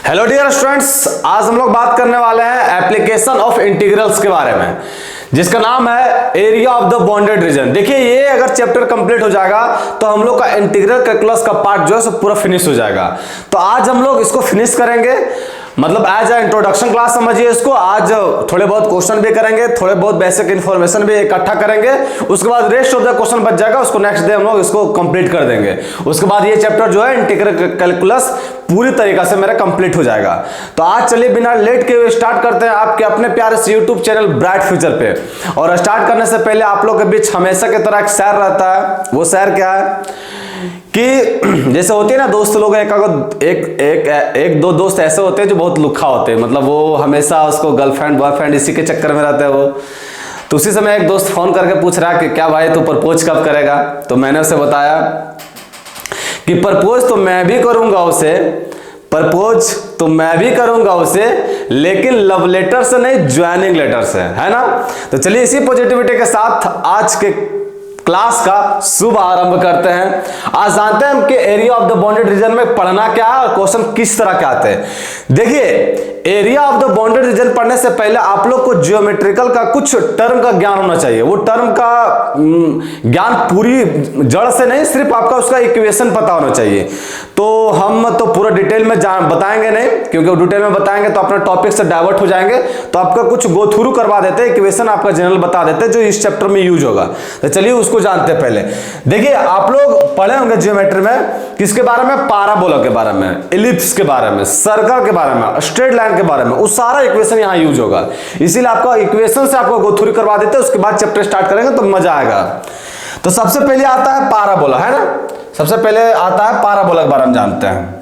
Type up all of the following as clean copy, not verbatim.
Hello dear students, आज हम लोग बात करने वाले हैं एप्लीकेशन ऑफ इंटीग्रल्स के बारे में, जिसका नाम है area of the bounded reason. देखिए, ये अगर चैप्टर कंप्लीट हो जाएगा तो हम लोग का इंटीग्रल कैलकुलस का पार्ट जो है सो पूरा फिनिश हो जाएगा। तो आज हम लोग इसको फिनिश करेंगे, मतलब एज ए इंट्रोडक्शन क्लास समझिए इसको। आज थोड़े बहुत क्वेश्चन भी करेंगे, थोड़े बहुत बेसिक इन्फॉर्मेशन भी इकट्ठा करेंगे, उसके बाद रेस्ट ऑफ द क्वेश्चन बच जाएगा, उसको नेक्स्ट डे हम लोग इसको कंप्लीट कर देंगे। उसके बाद ये चैप्टर जो है इंटीग्रल कैलकुलस पूरी तरीके से मेरा कंप्लीट हो जाएगा। तो आज चलिए बिना लेट के हुए स्टार्ट करते हैं आपके अपने प्यारे से यूट्यूब चैनल ब्राइट फ्यूचर पे। और स्टार्ट करने से पहले आप लोग के बीच हमेशा की तरह एक सैर रहता है। वो सैर क्या है कि जैसे होती है ना दोस्त लोग, एक दो दोस्त ऐसे होते हैं जो बहुत लुक्खा होते हैं, मतलब वो हमेशा उसको गर्लफ्रेंड बॉयफ्रेंड इसी के चक्कर में रहते हैं वो। तो उसी समय एक दोस्त फोन करके पूछ रहा है कि क्या भाई तू प्रपोज कब करेगा। तो मैंने उसे बताया कि प्रपोज तो मैं भी करूंगा उसे, प्रपोज तो मैं भी करूंगा उसे, लेकिन लव लेटर से नहीं, ज्वाइनिंग लेटर से, है ना। तो चलिए इसी पॉजिटिविटी के साथ आज के क्लास का शुभ आरंभ करते हैं। आज जानते हैं हम कि area of the bounded reason में पढ़ना क्या है और क्वेश्चन किस तरह के आते हैं। देखिए, area of the bounded reason पढ़ने से पहले आप लोग को जियोमेट्रिकल का कुछ टर्म का ज्ञान होना चाहिए। वो टर्म का ज्ञान पूरी जड़ से नहीं, सिर्फ आपका उसका इक्वेशन पता होना चाहिए। तो हम तो पूरा डिटेल में बताएंगे नहीं, क्योंकि डिटेल में बताएंगे तो अपने टॉपिक से डाइवर्ट हो जाएंगे। तो आपका कुछ गो थ्रू करवा देते हैं, इक्वेशन आपका जनरल बता देते हैं जो इस चैप्टर में यूज होगा। तो चलिए उसको जानते हैं पहले। देखिए, आप लोग पढ़े होंगे ज्योमेट्री में किसके बारे में, पाराबोला के बारे में, इलिप्स के बारे में, सर्कल के बारे में, स्ट्रेट लाइन के बारे में। उस सारा इक्वेशन यहां यूज होगा, इसीलिए आपका इक्वेशन से आपको गो थ्रू करवा देते हैं। उसके बाद चैप्टर स्टार्ट करेंगे तो मजा आएगा। तो सबसे पहले आता है पाराबोला, है ना। सबसे पहले आता है पाराबोला के बारे में जानते हैं।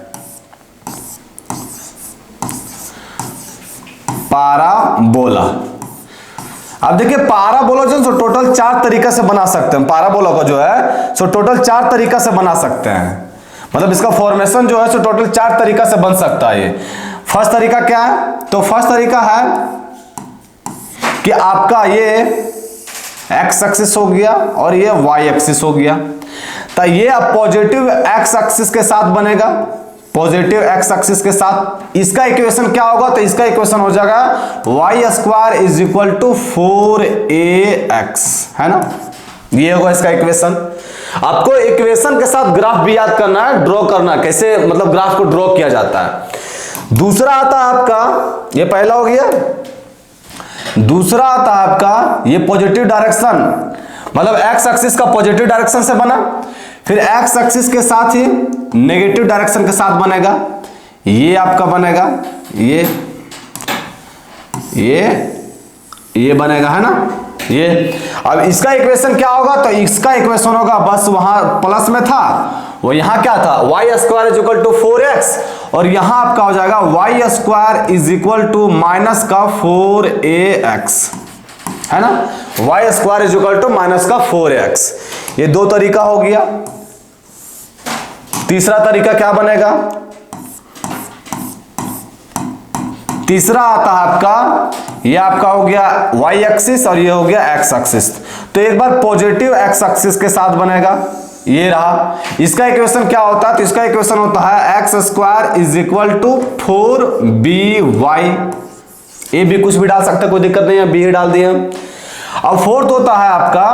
पाराबोला, अब देखिए पाराबोला जो है टोटल 4 तरीका से बना सकते हैं। पाराबोला को जो है सो टोटल 4 तरीका से बना सकते हैं, मतलब इसका फॉर्मेशन जो है सो टोटल 4 तरीका से बन सकता है। ये फर्स्ट तरीका क्या है, तो फर्स्ट तरीका है कि आपका ये एक्स एक्सिस हो गया और ये वाई एक्सिस हो गया। तो ये अब पॉजिटिव एक्स एक्सिस के साथ बनेगा, पॉजिटिव एक्स एक्सिस के साथ। इसका इक्वेशन क्या होगा, तो इसका इक्वेशन हो जाएगा Y square is equal to 4ax, है ना। ये होगा इसका इक्वेशन। आपको इक्वेशन के साथ ग्राफ भी याद करना है, ड्रॉ करना, कैसे मतलब ग्राफ को ड्रॉ किया जाता है। दूसरा आता है आपका, ये पहला हो गया। दूसरा आता है आपका ये पॉजिटिव डायरेक्शन, मतलब एक्स एक्सिस का पॉजिटिव डायरेक्शन से बना, फिर एक्स एक्सिस के साथ ही नेगेटिव डायरेक्शन के साथ बनेगा। ये आपका बनेगा, ये बनेगा, है ना। ये अब इसका इक्वेशन क्या होगा, तो इसका इक्वेशन होगा बस वहां प्लस में था, वो यहां क्या था, Y square is equal to 4x, और यहां आपका हो जाएगा Y square is equal to minus का 4ax, है ना। Y square is equal to minus का 4ax। ये 2 तरीका हो गया। तीसरा तरीका क्या बनेगा, तीसरा आता है आपका, ये आपका हो गया वाई एक्सिस और ये हो गया एक्स एक्सिस। तो एक बार पॉजिटिव एक्स एक्सिस के साथ बनेगा, ये रहा। इसका इक्वेशन क्या होता है, तो इसका इक्वेशन होता है x square is equal to 4by। A भी कुछ भी डाल सकते हैं, कोई दिक्कत नहीं है, बी ही डाल दिए। अब फोर्थ होता है आपका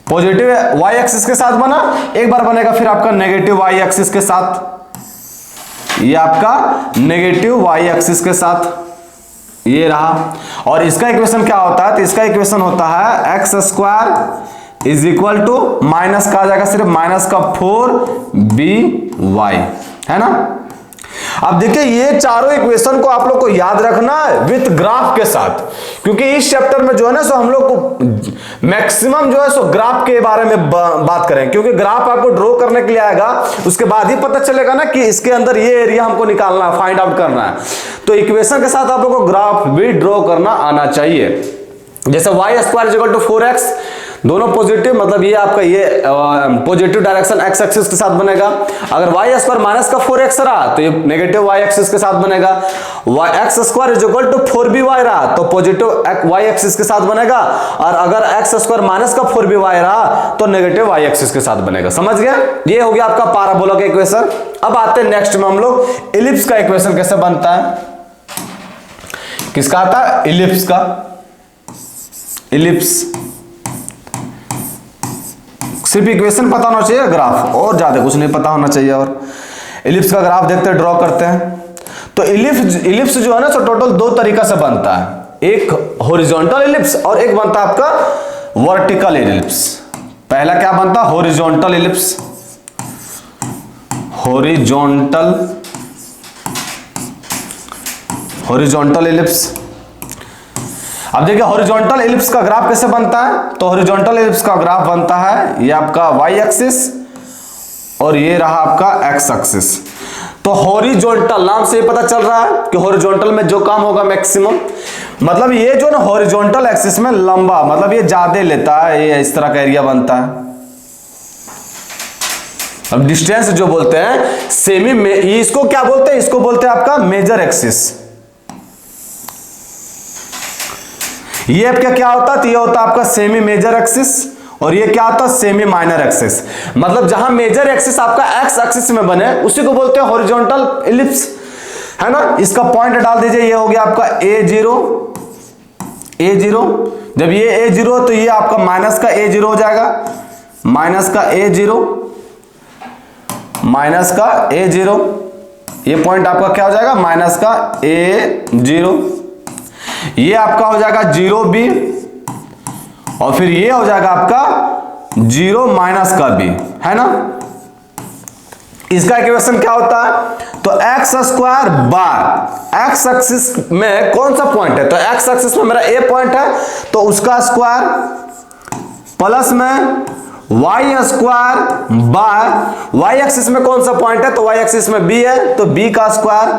पॉजिटिव वाई एक्सिस के साथ बना, एक बार बनेगा फिर आपका नेगेटिव वाई एक्सिस के साथ, ये आपका नेगेटिव वाई एक्सिस के साथ, ये रहा। और इसका इक्वेशन क्या होता है, तो इसका इक्वेशन होता है x square is equal to minus का आ जाएगा सिर्फ माइनस का 4by, है ना। अब देखिए, ये चारों इक्वेशन को आप लोग को याद रखना है विथ ग्राफ के साथ, क्योंकि इस चैप्टर में जो है ना सो हम लोग को मैक्सिमम जो है सो ग्राफ के बारे में बात करें, क्योंकि ग्राफ आपको ड्रॉ करने के लिए आएगा, उसके बाद ही पता चलेगा ना कि इसके अंदर ये एरिया हमको निकालना है, फाइंड आउट करना है। तो इक्वेशन के साथ आप लोग को ग्राफ भी ड्रॉ करना आना चाहिए। जैसे Y square is equal to 4x, दोनों पॉजिटिव, मतलब ये आपका ये पॉजिटिव डायरेक्शन एक्स एक्सिस के साथ बनेगा। अगर वाई स्क्वायर माइनस का 4x रहा तो ये नेगेटिव वाई एक्सिस के साथ बनेगा। X square is equal to 4by रहा तो पॉजिटिव वाई एक्सिस के साथ बनेगा। और अगर एक्स स्क्वायर माइनस का 4by रहा तो नेगेटिव वाई एक्सिस के साथ बनेगा। समझ गया? ये हो गया आपका पाराबोला का इक्वेशन। अब आते हैं नेक्स्ट में हम लोग इलिप्स का इक्वेशन कैसे बनता है। किसका आता है? इलिप्स का। इलिप्स सिर्फ इक्वेशन पता होना चाहिए, ग्राफ और ज्यादा कुछ नहीं पता होना चाहिए। और इलिप्स का ग्राफ देखते हैं, ड्रॉ करते हैं। तो इलिप्स जो है ना, तो टोटल दो तरीका से बनता है। एक हॉरिजॉन्टल इलिप्स और एक बनता है आपका वर्टिकल इलिप्स। पहला क्या बनता है? Horizontal ellipse. Horizontal ellipse. अब देखिए हॉरिजॉन्टल इलिप्स का ग्राफ कैसे बनता है। तो हॉरिजॉन्टल इलिप्स का ग्राफ बनता है, ये आपका वाई एक्सिस और ये रहा आपका एक्स एक्सिस। तो हॉरिजॉन्टल नाम से पता चल रहा है कि हॉरिजॉन्टल में जो काम होगा मैक्सिमम, मतलब ये जो ना हॉरिजॉन्टल एक्सिस में लंबा, मतलब ये ज्यादा लेता है, ये इस तरह का एरिया बनता है। अब डिस्टेंस जो बोलते हैं सेमी में, इसको क्या बोलते हैं? इसको बोलते हैं आपका मेजर एक्सिस। ये आपका क्या होता है? तो ये होता है आपका सेमी मेजर एक्सिस और ये क्या होता है? Semi minor axis. मतलब जहां मेजर एक्सिस आपका एक्स एक्सिस में बने उसी को बोलते हैं हॉरिजॉन्टल इलिप्स, है ना। इसका पॉइंट डाल दीजिए, ये हो गया आपका A0। जब ये A0 तो ये आपका माइनस का A0 हो जाएगा, माइनस का A0। ये पॉइंट आपका क्या हो जाएगा? माइनस का A0। ये आपका हो जाएगा 0B और फिर ये हो जाएगा आपका 0 माइनस का B, है ना। इसका इक्वेशन क्या होता है? तो x square bar x axis में कौन सा पॉइंट है? तो एक्स एक्सिस में मेरा A पॉइंट है तो उसका स्क्वायर प्लस में वाई स्क्वायर बार वाई एक्सिस में कौन सा पॉइंट है? तो वाई एक्सिस में B है तो B का स्क्वायर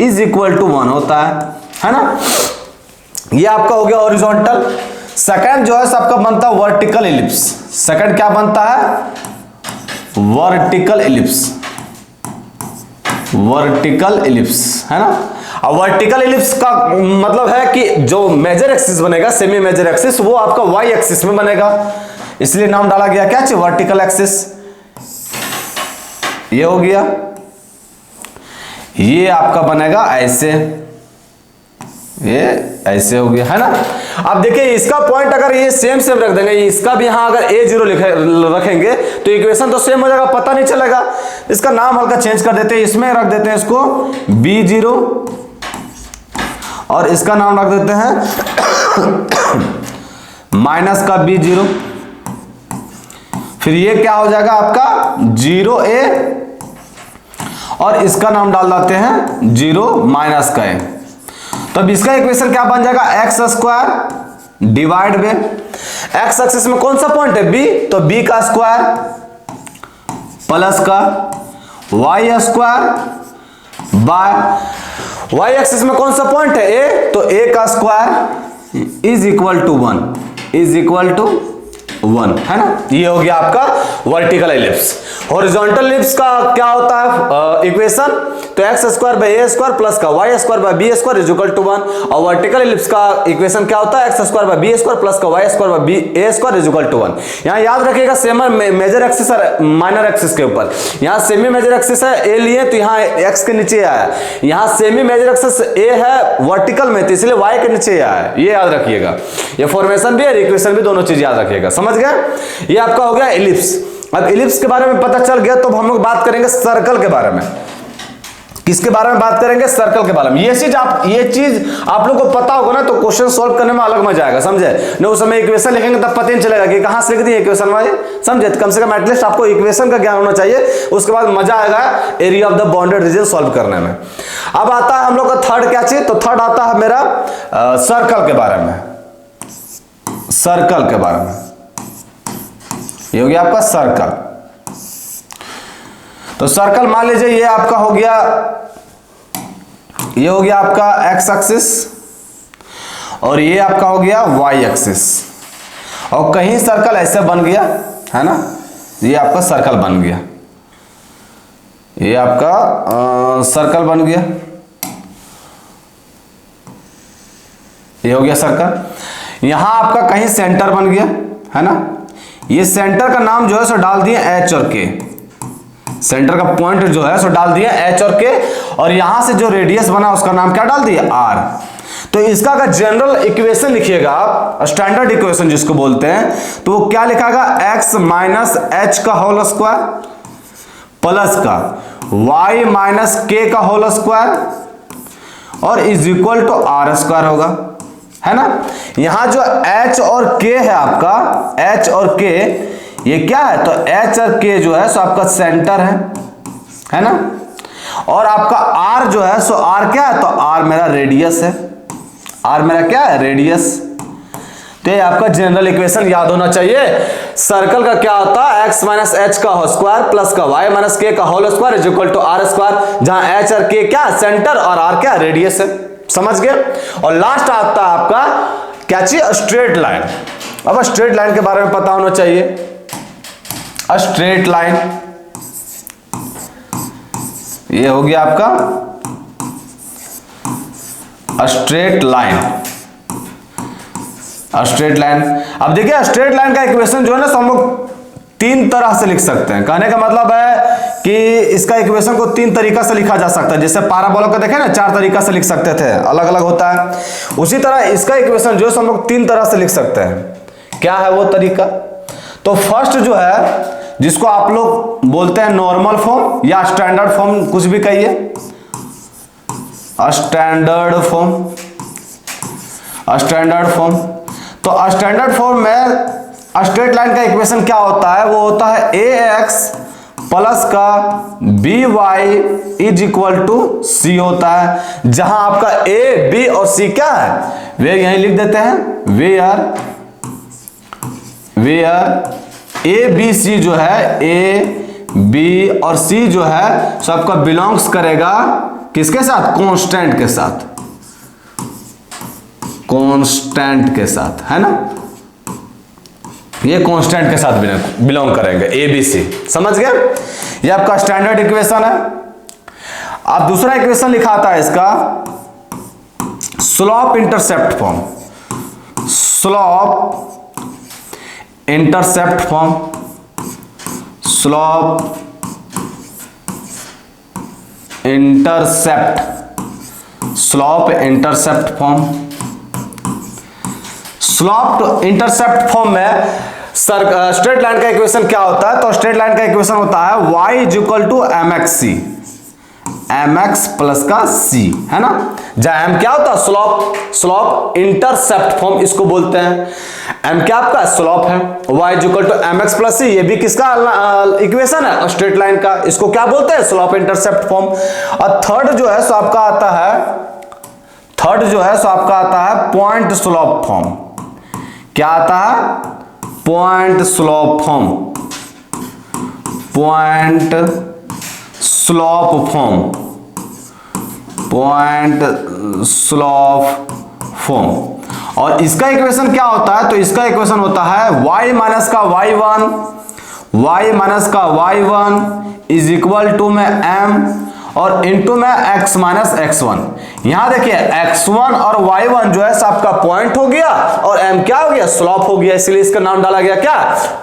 इज इक्वल टू 1 होता है ना। ये आपका हो गया हॉरिजॉन्टल। सेकंड जो है आपका बनता है वर्टिकल इलिप्स। सेकंड क्या बनता है? वर्टिकल इलिप्स, है ना। अब वर्टिकल इलिप्स का मतलब है कि जो मेजर एक्सिस बनेगा, सेमी मेजर एक्सिस, वो आपका वाई एक्सिस में बनेगा, इसलिए नाम डाला गया क्या? Vertical axis. ये हो गया, ये आपका बनेगा ऐसे, ये ऐसे हो गया, है ना। अब देखिए इसका पॉइंट अगर ये सेम रख देंगे, इसका भी यहां अगर A0 रखेंगे तो इक्वेशन तो सेम हो जाएगा, पता नहीं चलेगा। इसका नाम हल्का चेंज कर देते हैं, इसमें रख देते हैं इसको B0 और इसका नाम रख देते हैं माइनस का B0। फिर ये क्या हो जाएगा आपका 0A और इसका नाम डाल देते हैं 0 माइनस का A। तब इसका इक्वेशन क्या बन जाएगा? एक्स स्क्वायर डिवाइड में एक्स एक्सिस में कौन सा पॉइंट है? B, तो B का स्क्वायर प्लस का Y square by Y axis में कौन सा पॉइंट है? A, तो A का स्क्वायर इज इक्वल टू 1, है ना। ये हो गया आपका वर्टिकल इलिप्स। हॉरिजॉन्टल इलिप्स का क्या होता है इक्वेशन? तो x square by A square plus का Y square by B square is equal to 1। और वर्टिकल इलिप्स का इक्वेशन क्या होता है? X square by B square plus का Y square by A square is equal to 1। यहाँ याद रखिएगा सेमी मेजर एक्सिस और माइनर एक्सिस के ऊपर, यहाँ सेमी मेजर एक्सिस है A लिए तो यहाँ एक्स के नीचे आया, यहाँ सेमी मेजर एक्सिस A है वर्टिकल में तो इसलिए y के नीचे आया, ये याद रखिएगा। ये फॉर्मेशन भी और इक्वेशन भी दोनों चीज याद रखिएगा, समझ गए। ये आपका हो गया इलिप्स। अब इलिप्स के बारे में पता चल गया तो हम लोग बात करेंगे सर्कल के बारे में। किसके बारे में बात करेंगे? सर्कल के बारे में। ये चीज आप लोग को पता होगा ना तो क्वेश्चन सॉल्व करने में अलग मजा आएगा, समझे। नहीं उस समय इक्वेशन लिखेंगे तब पता नहीं चलेगा कि कहां से लिख दी इक्वेशन भाई, समझे। कम से कम एटलीस्ट आपको इक्वेशन का ज्ञान होना चाहिए, उसके बाद मजा आएगा area of the bounded reason solve करने में। अब आता है हम लोग का थर्ड क्या चीज? तो थर्ड आता है मेरा सर्कल के बारे में। सर्कल के बारे में ये हो गया आपका सर्कल। तो सर्कल मान लीजिए ये आपका हो गया, ये हो गया आपका एक्स एक्सिस और ये आपका हो गया वाई एक्सिस और कहीं सर्कल ऐसे बन गया है ना, ये आपका सर्कल बन गया, ये आपका सर्कल बन गया, ये हो गया सर्कल। यहां आपका कहीं सेंटर बन गया है ना, ये सेंटर का नाम जो है सो डाल दिए एच और के, सेंटर का पॉइंट जो है सो डाल दिया एच और के, और यहां से जो रेडियस बना उसका नाम क्या डाल दिया आर। तो इसका अगर जनरल इक्वेशन लिखिएगा आप, स्टैंडर्ड इक्वेशन जिसको बोलते हैं, तो वो क्या लिखागा, एक्स माइनस एच का होल स्क्वायर प्लस का वाई माइनस के का होल स्क्वायर और is equal to R square होगा, है ना। यहां जो h और k है आपका, h और k ये क्या है, तो h और k जो है सो आपका सेंटर है ना, और आपका r जो है सो r क्या है, तो r मेरा रेडियस है, r मेरा क्या है, रेडियस। तो ये आपका जनरल इक्वेशन याद होना चाहिए। सर्कल का क्या होता है, x माइनस एच का होल स्क्वायर प्लस का y माइनस के का whole square is equal to R square, जहां h और k क्या है, सेंटर, और r क्या है, रेडियस है। समझ गए। और लास्ट आता है आपका क्या चीज, स्ट्रेट लाइन। अब स्ट्रेट लाइन के बारे में पता होना चाहिए। स्ट्रेट लाइन ये हो गया आपका स्ट्रेट लाइन, स्ट्रेट लाइन। अब देखिए स्ट्रेट लाइन का इक्वेशन जो है ना, हम लोग तीन तरह से लिख सकते हैं। कहने का मतलब है कि इसका इक्वेशन को तीन तरीका से लिखा जा सकता है। जैसे पैराबोला को देखें ना, चार तरीका से लिख सकते थे, अलग अलग होता है। उसी तरह इसका इक्वेशन जो है हम लोग तीन तरह से लिख सकते हैं। क्या है वो तरीका, तो फर्स्ट जो है जिसको आप लोग बोलते हैं नॉर्मल फॉर्म या स्टैंडर्ड फॉर्म, कुछ भी कहिए, स्टैंडर्ड फॉर्म। स्टैंडर्ड फॉर्म, तो स्टैंडर्ड फॉर्म में स्ट्रेट लाइन का इक्वेशन क्या होता है, वो होता है ए एक्स प्लस का b y is equal to c होता है, जहां आपका ए बी और सी क्या है, वे यहीं लिख देते हैं, वेयर ए बी सी जो है, ए बी और सी जो है सब आपका बिलोंग्स करेगा किसके साथ, कांस्टेंट के साथ, कांस्टेंट के साथ, है ना। ये कांस्टेंट के साथ बिलोंग करेंगे ए बी सी। समझ गए, ये आपका स्टैंडर्ड इक्वेशन है। अब दूसरा इक्वेशन लिखा आता है इसका slope intercept form, slope intercept form, slope intercept, slope intercept form. Slope intercept form में स्ट्रेट लाइन का इक्वेशन क्या होता है, तो स्ट्रेट लाइन का इक्वेशन होता है y is equal to M X C, M x plus का c, है ना। जहां m क्या होता है, स्लोप, स्लोप इंटरसेप्ट फॉर्म इसको बोलते हैं। m क्या आपका स्लोप है, y is equal to M x plus c, ये भी किसका इक्वेशन है, स्ट्रेट लाइन का। इसको क्या बोलते हैं, स्लोप इंटरसेप्ट फॉर्म। और थर्ड जो है सो आपका आता है, थर्ड जो है सो आपका आता है पॉइंट स्लोप फॉर्म। क्या आता है, point slope form, point slope form, point slope form. और इसका इक्वेशन क्या होता है, तो इसका इक्वेशन होता है y माइनस का y1, y माइनस का y1 इज इक्वल टू में m और इनटू में x माइनस x1। यहां देखिए x1 और y1 जो है सबका पॉइंट हो गया और m क्या हो गया, स्लोप हो गया, इसलिए इसका नाम डाला गया क्या,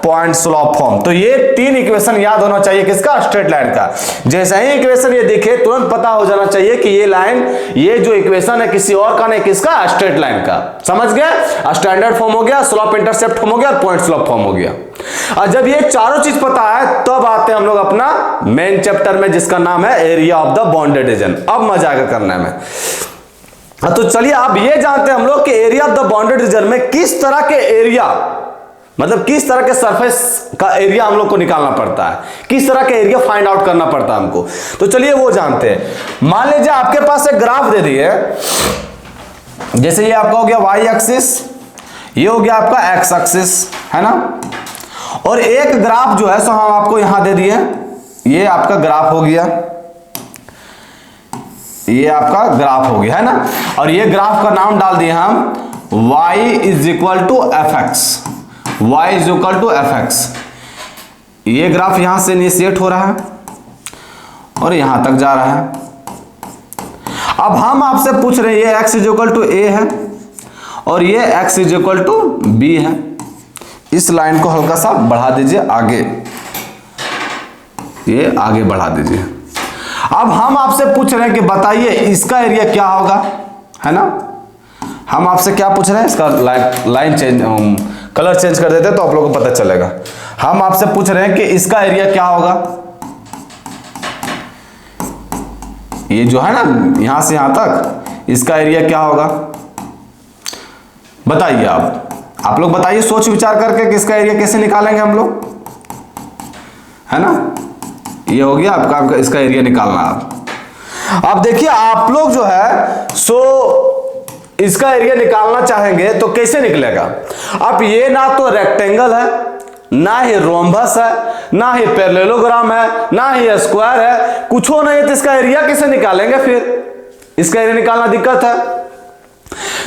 पॉइंट स्लोप फॉर्म। तो ये तीन इक्वेशन याद होना चाहिए किसका, स्ट्रेट लाइन का। जैसे ही इक्वेशन ये दिखे तुरंत पता हो जाना चाहिए कि ये लाइन, ये जो इक्वेशन है किसी और का नहीं, किसका, स्ट्रेट लाइन का। समझ गए, स्टैंडर्ड फॉर्म हो गया, स्लोप इंटरसेप्ट फॉर्म हो गया और पॉइंट स्लोप फॉर्म हो गया। और जब ये चारों चीज पता है तब आते हैं हम लोग अपना मेन चैप्टर में जिसका नाम है area of the bounded reason. अब मजा आएगा करने में। तो चलिए अब ये जानते हैं हम लोग कि area of the bounded reason में किस तरह के एरिया, मतलब किस तरह के सरफेस का एरिया हम लोग को निकालना पड़ता है, किस तरह के एरिया फाइंड आउट करना पड़ता है हमको। तो चलिए वो जानते हैं। मान लीजिए आपके पास एक ग्राफ दे दिए, जैसे ये आपका हो गया y एक्सिस, ये हो गया आपका x एक्सिस, है ना। और एक ग्राफ जो है सो हम आपको यहां दे दिए, ये आपका ग्राफ हो गया, ये आपका ग्राफ हो गया, है ना। और ये ग्राफ का नाम डाल दिया हम y is equal to F X, y is equal to F X. ये ग्राफ यहां से इनिशिएट हो रहा है और यहां तक जा रहा है। अब हम आपसे पूछ रहे हैं ये x is equal to A है और ये x is equal to B है। इस लाइन को हल्का सा बढ़ा दीजिए आगे, ये आगे बढ़ा दीजिए। अब हम आपसे पूछ रहे हैं कि बताइए इसका एरिया क्या होगा, है ना। हम आपसे क्या पूछ रहे हैं, इसका लाइन चेंज, कलर चेंज कर देते हैं तो आप लोगों को पता चलेगा। हम आपसे पूछ रहे हैं कि इसका एरिया क्या होगा। ये जो है ना यहां से यहां तक, इसका एरिया क्या होगा बताइए। आप लोग बताइए सोच विचार करके कि इसका एरिया कैसे निकालेंगे हम लोग, है ना। ये हो गया आपका इसका एरिया निकालना। आप देखिए आप लोग जो है सो इसका एरिया निकालना चाहेंगे तो कैसे निकलेगा। अब ये ना तो रेक्टेंगल है, ना ही रोम्बस है, ना ही पैरेललोग्राम है, ना ही स्क्वायर है, कुछ हो नहीं, तो इसका एरिया कैसे निकालेंगे। फिर इसका एरिया निकालना दिक्कत है।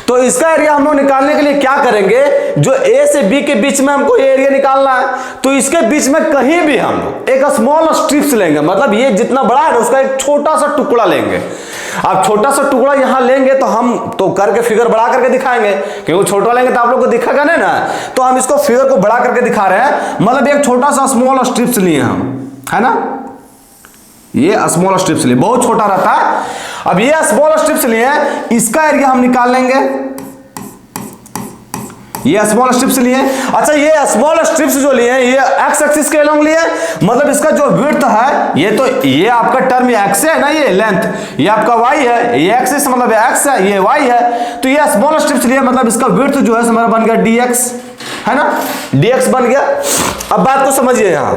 तो इसका एरिया हम लोग निकालने के लिए क्या करेंगे, जो ए से बी के बीच में हमको एरिया निकालना है, तो इसके बीच में कहीं भी हम लोग एक स्मॉल स्ट्रिप्स लेंगे, मतलब ये जितना बड़ा है उसका एक छोटा सा टुकड़ा लेंगे। अब छोटा सा टुकड़ा यहां लेंगे तो हम तो करके फिगर बढ़ा करके दिखाएंगे, क्योंकि छोटा लेंगे तो आप लोग को दिखेगा नहीं ना, तो हम इसको फिगर को बढ़ा करके दिखा रहे हैं। मतलब एक छोटा सा स्मॉल स्ट्रिप्स लिए हम, है ना, ये स्मॉल स्ट्रिप्स लिए, बहुत छोटा रहता है। अब ये स्मॉल स्ट्रिप्स लिए, इसका एरिया हम निकाल लेंगे। ये स्मॉल स्ट्रिप्स लिए, अच्छा ये स्मॉल स्ट्रिप्स जो लिए ये एक्स एक्सिस के अलोंग लिए, मतलब इसका जो विड्थ है ये तो ये आपका टर्म एक्स है ना, ये लेंथ, ये आपका वाई है, ये एक्सिस मतलब एक्स है, ये वाई है, तो ये स्मॉल स्ट्रिप्स लिए, मतलब इसका विड्थ जो है हमारा बन गया dx, है ना, dx बन गया। अब बात को समझिए यहां,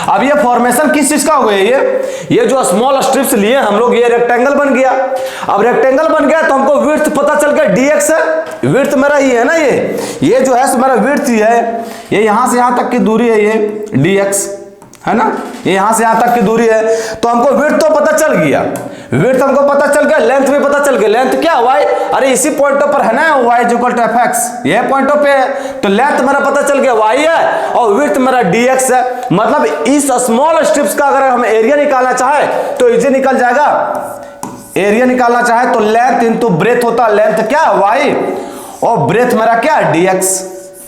अब ये फॉर्मेशन किस चीज का हो गया, ये जो स्मॉल स्ट्रिप्स लिए हम लोग, ये रेक्टेंगल बन गया। अब रेक्टेंगल बन गया तो हमको विड्थ पता चल गया dx है, विड्थ मेरा ये है ना, ये जो है मेरा विड्थ ही है, ये यहां से यहां तक की दूरी है, ये dx है ना, ये यहां से यहां तक की दूरी है। तो हमको विड्थ तो पता चल गया, विड्थ हमको पता चल गया, लेंथ भी पता चल गया। लेंथ क्या y, अरे इसी पॉइंटों पर है ना y इक्वल टू fx, ये पॉइंटों पे है, तो लेंथ मेरा पता चल गया y है और विड्थ मेरा dx है। मतलब इस स्मॉल स्ट्रिप्स का अगर हम एरिया निकालना चाहे तो इजी निकल जाएगा। एरिया निकालना चाहे तो लेंथ इनटू ब्रेथ होता है, लेंथ क्या y और ब्रेथ मेरा क्या dx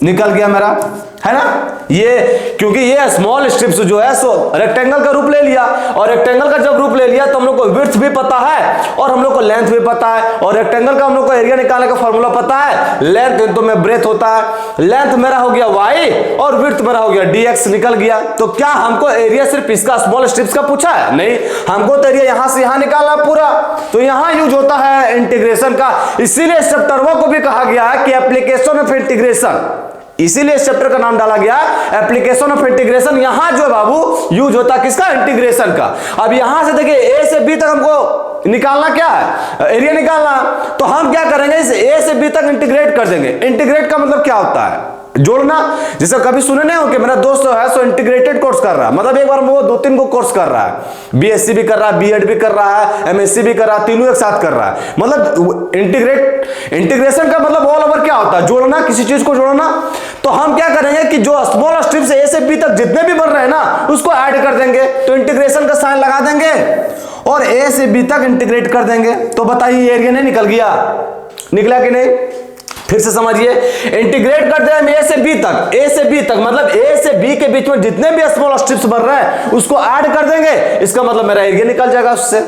निकल गया मेरा, है ना। ये क्योंकि ये स्मॉल स्ट्रिप्स जो है सो रेक्टेंगल का रूप ले लिया, और रेक्टेंगल का जब रूप ले लिया तो हम लोग को विड्थ भी पता है और हम लोग को लेंथ भी पता है, और रेक्टेंगल का हम लोग को एरिया निकालने का फॉर्मूला पता है, लेंथ इनटू में ब्रेथ होता है। लेंथ मेरा हो गया y और विड्थ मेरा हो गया dx निकल गया। तो क्या हमको एरिया सिर्फ इसका स्मॉल स्ट्रिप्स का पूछा है? नहीं, हमको तो एरिया यहां से यहां निकालना पूरा। तो यहां यूज होता है इंटीग्रेशन का, इसीलिए इस चैप्टर को भी कहा गया है कि एप्लीकेशन ऑफ इंटीग्रेशन, इसीलिए इस चैप्टर का नाम डाला गया एप्लीकेशन ऑफ इंटीग्रेशन। यहां जो है बाबू यूज होता है किसका, इंटीग्रेशन का। अब यहां से देखिए ए से बी तक हमको निकालना क्या है, एरिया निकालना, तो हम क्या करेंगे, इस ए से बी तक इंटीग्रेट कर देंगे। इंटीग्रेट का मतलब क्या होता है, जोड़ना। जैसे कभी सुने नहीं हो कि मेरा दोस्त है सो इंटीग्रेटेड कोर्स कर रहा है, मतलब एक बार वो 2-3 को कोर्स कर रहा है, बीएससी भी कर रहा है, बीएड भी कर रहा है, एमएससी भी कर रहा है, तीनों एक साथ कर रहा है। मतलब इंटीग्रेशन का मतलब ऑल ओवर क्या होता है, जोड़ना, किसी चीज को जोड़ना। तो हम क्या करेंगे कि जो स्मॉल स्ट्रिप से ए से बी तक जितने भी बन रहे हैं ना उसको ऐड कर देंगे, तो इंटीग्रेशन का साइन लगा देंगे और ए से बी तक इंटीग्रेट कर देंगे। तो बताइए एरिया नहीं निकल गया, निकला कि नहीं? फिर से समझिए, इंटीग्रेट कर दे ए से बी तक, ए से बी तक मतलब ए से बी के बीच में जितने भी स्मॉल स्ट्रिप्स बन रहे हैं उसको ऐड कर देंगे, इसका मतलब मेरा एरिया निकल जाएगा उससे।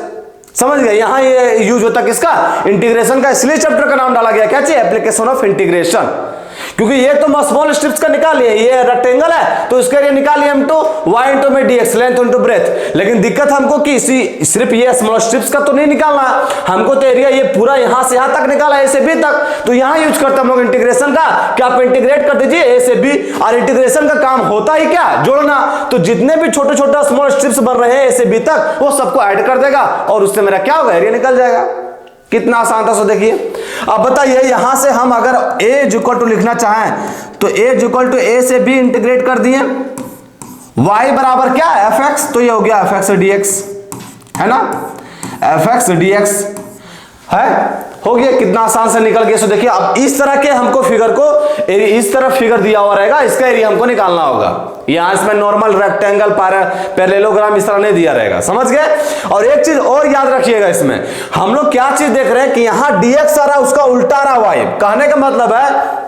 समझ गए? यहां ये यूज होता किसका, इंटीग्रेशन का, इसलिए चैप्टर का नाम डाला गया क्या चाहिए, एप्लीकेशन ऑफ इंटीग्रेशन। क्योंकि ये तो स्मॉल स्ट्रिप्स का निकालिए, ये रेक्टेंगल है तो इसके लिए निकालिए हम तो y इंटू में dx, लेंथ इंटू ब्रेथ। लेकिन दिक्कत हमको कि इसी सिर्फ ये स्मॉल स्ट्रिप्स का तो नहीं निकालना, हमको तो एरिया ये पूरा यहां से यहां तक निकाला, ए से बी तक। तो यहां यूज करते हम लोग इंटीग्रेशन का, क्या आप इंटीग्रेट कर दीजिए ए से बी, और इंटीग्रेशन का काम होता ही क्या, जोड़ना। तो जितने भी छोटे छोटे स्मॉल स्ट्रिप्स बन रहे हैं ए से बी तक वो सबको ऐड कर देगा और उससे मेरा क्या होगा, एरिया निकल जाएगा। कितना आसान था सो देखिए। अब बताइए यहां से हम अगर a इक्वल टू लिखना चाहें तो a इक्वल टू a से b इंटीग्रेट कर दिए, y बराबर क्या है fx, तो ये हो गया fx dx, है ना, fx dx है। हो गया, कितना आसान से निकल गया। सो देखिए अब इस तरह के हमको फिगर को इस तरफ फिगर दिया हुआ रहेगा, इसका एरिया हमको निकालना होगा। यहां इसमें नॉर्मल रेक्टेंगल पैरेललोग्राम इस तरह नहीं दिया रहेगा, समझ गए। और एक चीज और याद रखिएगा, इसमें हम लोग क्या चीज देख रहे हैं कि यहां dx आ रहा है, उसका उल्टा आ रहा y। कहने का मतलब है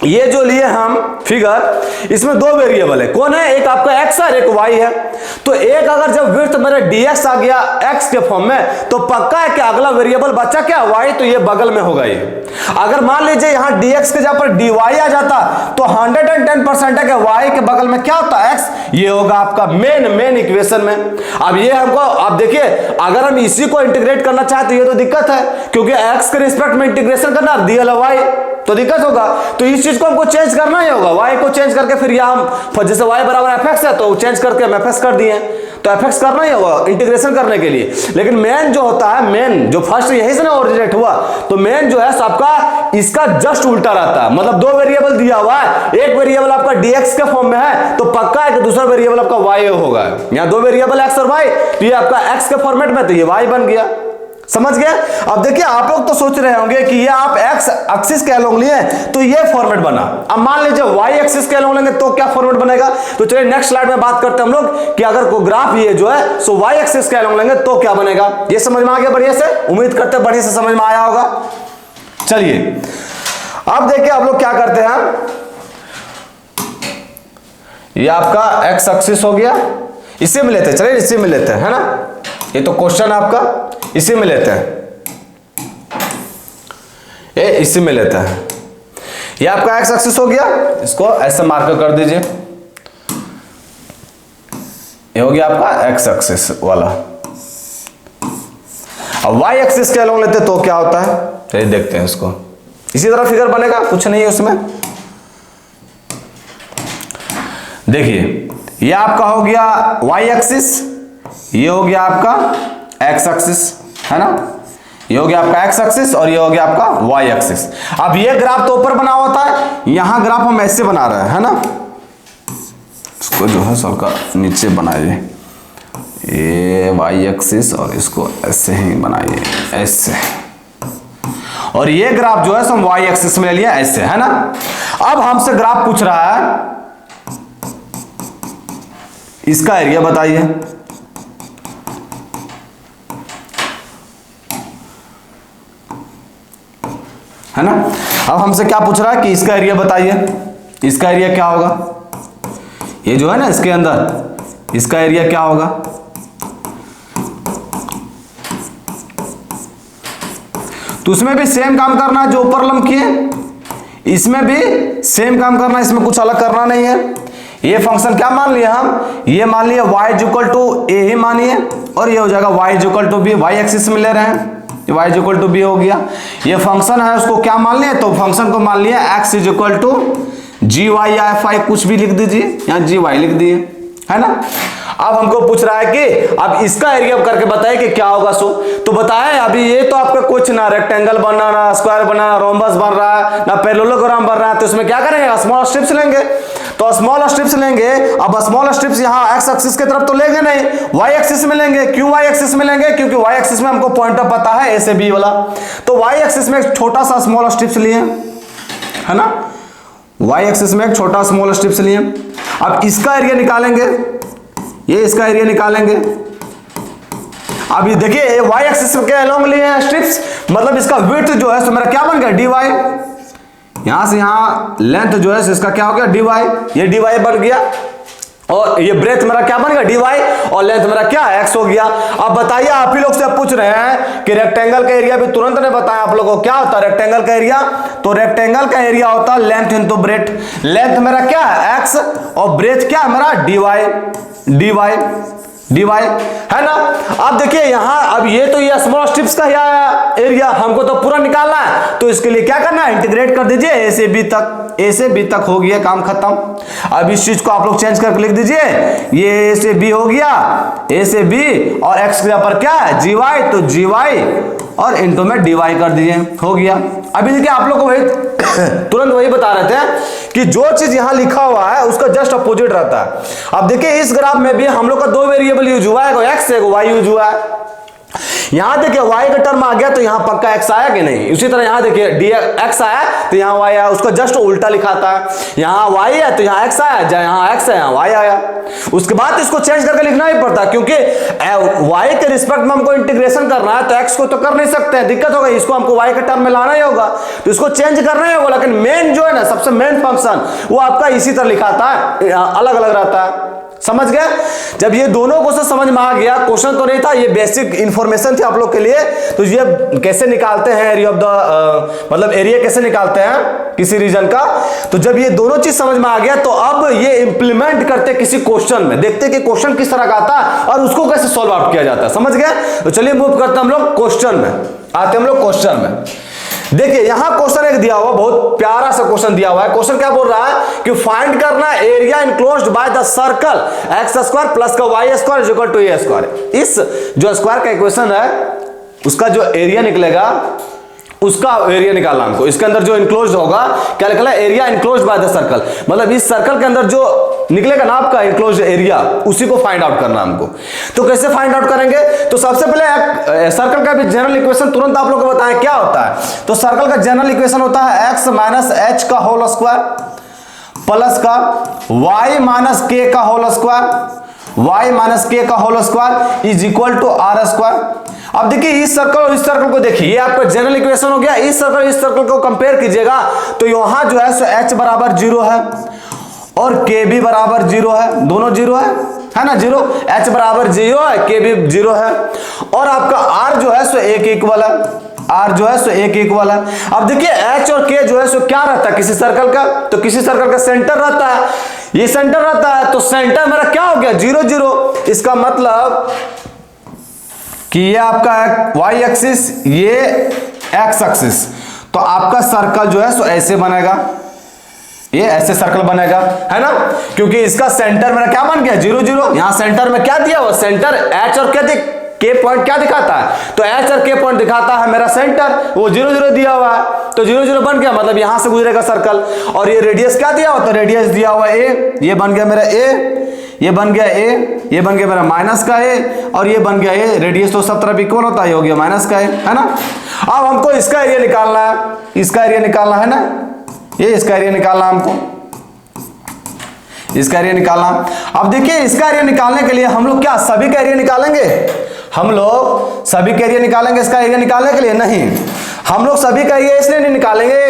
ये जो लिए हम फिगर, इसमें दो वेरिएबल है, कौन है, एक आपका x है, एक y है। तो एक अगर जब विड्थ मेरा dx आ गया x के फॉर्म में, तो पक्का है कि अगला वेरिएबल बचा क्या, y, तो ये बगल में होगा ये। अगर मान लीजिए यहां dx के जगह पर dy आ जाता, तो 110% है कि y के बगल में क्या होता है, x। ये होगा आपका मेन इक्वेशन में। अब ये हमको, अब देखिए अगर हम इसी को इंटीग्रेट करना चाहते हैं तो दिक्कत है, क्योंकि x के रिस्पेक्ट में इंटीग्रेशन करना, दिया y तो दिक्कत होगा। तो इस चीज को हमको चेंज करना ही होगा, y को चेंज करके फिर यहां हम जैसे y बराबर fx है तो चेंज करके हम fx कर दिए, तो fx करना ही होगा इंटीग्रेशन करने के लिए। लेकिन मेन जो होता है, मेन जो फर्स्ट यही से ना ओरिजिनेट हुआ, तो मेन जो है सबका इसका जस्ट उल्टा रहता है। मतलब दो वेरिएबल दिया हुआ है, एक वेरिएबल आपका dx के फॉर्म में है, तो पक्का है कि दूसरा वेरिएबल आपका y होगा। यहां दो वेरिएबल x और y, तो ये आपका x के फॉर्मेट में, तो ये y बन गया, समझ गए। अब देखिए आप लोग तो सोच रहे होंगे कि ये आप x एक्सिस के अलोंग लिए तो ये फॉर्मेट बना। अब मान लीजिए y एक्सिस के अलोंग लेंगे तो क्या फॉर्मेट बनेगा। तो चलिए नेक्स्ट स्लाइड में बात करते हैं हम लोग कि अगर कोई ग्राफ ये जो है सो y एक्सिस के अलोंग लेंगे तो क्या बनेगा। ये समझ में आ गया बढ़िया से, उम्मीद करते हैं बढ़िया से समझ में आया होगा। चलिए अब देखिए आप लोग क्या करते हैं, ये आपका x एक्सिस हो गया, इसी में लेते हैं, चलिए इसी में लेते हैं, है ना। ये तो क्वेश्चन आपका इसी में लेते हैं, ये इसी में लेते हैं। ये आपका x एक्सिस हो गया, इसको ऐसे मार्क कर दीजिए, ये हो गया आपका x एक्सिस वाला। अब y एक्सिस के अलोंग लेते तो क्या होता है, चलिए देखते हैं इसको। इसी तरह फिगर बनेगा, कुछ नहीं है उसमें। देखिए ये आपका हो गया y एक्सिस, ये हो गया आपका x एक्सिस, है ना। ये हो गया आपका x एक्सिस और ये हो गया आपका y एक्सिस। अब ये ग्राफ तो ऊपर बना होता है, यहां ग्राफ हम ऐसे बना रहे हैं, है ना। इसको जो है सबका नीचे बनाइए, ये y एक्सिस और इसको ऐसे ही बनाइए, ऐसे। और ये ग्राफ जो है हम y एक्सिस में ले लिया ऐसे, है ना। अब हमसे ग्राफ पूछ रहा है इसका एरिया बताइए, है ना। अब हमसे क्या पूछ रहा है कि इसका एरिया बताइए, इसका एरिया क्या होगा, ये जो है ना इसके अंदर, इसका एरिया क्या होगा। तो उसमें भी सेम काम करना है जो ऊपर लंब किए, इसमें भी सेम काम करना है, इसमें कुछ अलग करना नहीं है। ये फंक्शन क्या मान लिया हम, ये मान लिया y इक्वल टू ए ही मानिए, और ये हो जाएगा y equal to B, y axis में ले रहे हैं, y इक्वल टू बी हो गया। ये फंक्शन है उसको क्या मान लिया, तो फंक्शन को मान लिया x is equal to G Y या एफ आई, कुछ भी लिख दीजिए, यहाँ जी वाई लिख दिए, है ना। अब हमको पूछ रहा है कि अब इसका एरिया करके बताए कि क्या होगा। सो तो बताया अभी ये तो आपका कुछ ना रेक्टेंगल बनना, ना स्क्वायर बनना, ना रोम्बस बन रहा है, ना पैरेललोग्राम बन रहा है। तो इसमें क्या करेंगे, स्मॉल स्ट्रिप्स लेंगे। तो स्मॉल स्ट्रिप्स लेंगे, अब स्मॉल स्ट्रिप्स यहाँ एक्स एक्सिस की तरफ तो लेंगे नहीं, वाई एक्सिस में लेंगे। क्यों वाई एक्सिस में लेंगे, क्योंकि वाई एक्सिस में हमको पॉइंट ऑफ पता है ए से बी वाला। तो वाई एक्सिस में एक छोटा सा स्मॉल स्ट्रिप्स लिए, है ना, वाई एक्सिस में एक छोटा स्मॉल स्ट्रिप्स लिए। अब इसका एरिया निकालेंगे, ये इसका एरिया निकालेंगे। अब ये देखिए वाई एक्सिस के अलोंग लिए हैं स्ट्रिप्स, मतलब इसका विड्थ जो है तो मेरा क्या बन गया, डी वाई। यहां से यहां लेंथ जो है इसका क्या हो गया, डी वाई, ये डी वाई बन गया। और ये ब्रेथ मेरा क्या बन गया, डी वाई, और लेंथ मेरा क्या है, एक्स हो गया। अब बताइए, आप ही लोग से पूछ रहे हैं कि रेक्टेंगल का एरिया भी तुरंत ने बताया आप लोगों को क्या होता है रेक्टेंगल का एरिया। तो रेक्टेंगल का एरिया होता है लेंथ इंटू ब्रेथ। लेंथ मेरा क्या है, एक्स, और ब्रेथ क्या है मेरा, D Y, D Y, D Y, है ना। अब देखिए यहां, अब ये तो ये स्मॉल स्ट्रिप्स का एरिया हमको तो पूरा निकालना है, तो इसके लिए क्या करना है, इंटीग्रेट कर दीजिए ए से बी तक, ए से बी तक हो गया, काम खत्म। अब इस चीज को आप लोग चेंज करके लिख दीजिए, ये ए से बी हो गया, ए से बी, और एक्स के ऊपर क्या है, जी वाई, तो जी वाई और इनटू में डी वाई कर दिए, हो गया। अभी देखिए आप लोग को वही तुरंत वही बता रहे थे कि जो चीज यहां लिखा हुआ है उसका जस्ट अपोजिट रहता है। अब देखिए इस ग्राफ में भी हम लोग का दो वेरिएबल यूज हुआ है, एक एक्स एक वाई यूज हुआ है। यहां देखिए y का टर्म आ गया तो यहां पक्का x आया कि नहीं। उसी तरह यहां देखिए dx आया तो यहां y आया, उसको जस्ट उल्टा लिखाता है। यहां y है तो यहां x आया, यहां x है यहां y आया। उसके बाद इसको चेंज करके लिखना ही पड़ता है, क्योंकि y के रिस्पेक्ट में हमको इंटीग्रेशन करना है तो x को तो कर नहीं सकते हैं, दिक्कत होगा, इसको हमको y के टर्म में लाना ही होगा, तो इसको चेंज करना ही होगा। लेकिन मेन जो है ना, सबसे मेन फंक्शन वो आपका इसी तरह लिखाता है, अलग अलग रहता है। समझ गए? जब ये दोनों क्वेश्चन समझ में आ गया, क्वेश्चन तो नहीं था, ये बेसिक इंफॉर्मेशन थी आप लोग के लिए। तो ये कैसे निकालते हैं एरिया ऑफ द मतलब एरिया कैसे निकालते हैं किसी रीजन का, तो जब ये दोनों चीज समझ में आ गया तो अब ये इंप्लीमेंट करते किसी क्वेश्चन में, देखते कि क्वेश्चन किस तरह का आता है और उसको कैसे सॉल्व आउट किया जाता है। समझ गए? तो चलिए मूव करते हैं हम लोग क्वेश्चन में, आते हैं हम लोग क्वेश्चन में। देखिए यहां क्वेश्चन एक दिया हुआ, बहुत प्यारा सा क्वेश्चन दिया हुआ है। क्वेश्चन क्या बोल रहा है कि फाइंड करना area enclosed by the circle x square plus का Y square is equal to a square. इस जो स्क्वायर का इक्वेशन है उसका जो एरिया निकलेगा उसका एरिया निकालना हमको। इसके अंदर जो इनक्लोज्ड होगा, क्या निकला, area enclosed by the circle, मतलब इस सर्कल के अंदर जो निकलेगा ना आपका इनक्लोज्ड एरिया, उसी को फाइंड आउट करना हमको। तो कैसे फाइंड आउट करेंगे? तो सबसे पहले सर्कल का भी जनरल इक्वेशन तुरंत आप लोग को बताएं क्या होता है। तो सर्कल का जनरल इक्वेशन होता है x माइनस एच का होल स्क्वायर प्लस का y माइनस के का whole square, y minus K का whole square is equal to R square. अब देखिए इस सर्कल और इस सर्कल को देखिए, ये आपका जनरल इक्वेशन हो गया। इस सर्कल को कंपेयर कीजिएगा तो यहां जो है सो h बराबर 0 है और k भी बराबर 0 है, दोनों 0 है ना, 0, h बराबर 0 है, k भी 0 है, और आपका r जो है सो एक इक्वल है, r जो है सो एक इक्वल है। अब देखिए h और k जो है सो क्या रहता है किसी सर्कल का, तो किसी सर्कल का सेंटर रहता है, ये सेंटर रहता है, तो सेंटर मेरा क्या हो गया 0 0। इसका मतलब कि ये आपका y एक्सिस, ये x एक्सिस, तो आपका सर्कल जो है सो ऐसे बनेगा, ये ऐसे सर्कल बनेगा, है ना, क्योंकि इसका सेंटर मेरा क्या बन गया 0 0। यहां सेंटर में क्या दिया हुआ, सेंटर h और k पॉइंट क्या दिखाता है, तो h और k पॉइंट दिखाता है मेरा सेंटर, वो 0 0 दिया हुआ है, तो 0 0 बन गया, मतलब यहां से गुजरेगा सर्कल। और ये रेडियस क्या दिया हुआ, तो रेडियस दिया हुआ a, ये बन गया मेरा a, ये बन गया a, ये बन गया मेरा माइनस का a, और ये बन गया a। रेडियस तो सब तरफ इक्वल होता है, हो गया माइनस का a, है ना। अब हमको इसका एरिया निकालना है, इसका एरिया निकालना है ना, ये इसका एरिया निकालना हमको, इसका एरिया निकालना। अब देखिए इसका एरिया निकालने के लिए हम लोग क्या सभी का एरिया निकालेंगे, हम लोग सभी का एरिया निकालेंगे इसका एरिया निकालने के लिए? नहीं, हम लोग सभी का एरिया इसलिए नहीं निकालेंगे,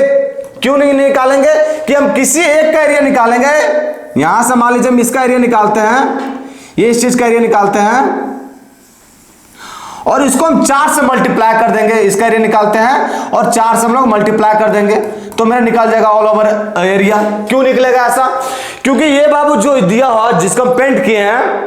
क्यों नहीं निकालेंगे कि हम किसी एक का एरिया निकालेंगे। यहां से मान लीजिए हम इसका एरिया निकालते हैं, ये इस चीज का एरिया निकालते हैं, और इसको हम 4 से मल्टीप्लाई कर देंगे, इसका एरिया निकालते हैं और 4 से हम लोग मल्टीप्लाई कर देंगे, तो मेरा निकल जाएगा ऑल ओवर एरिया। क्यों निकलेगा ऐसा? क्योंकि ये बाबू जो दिया हुआ जिसको हम पेंट किए हैं,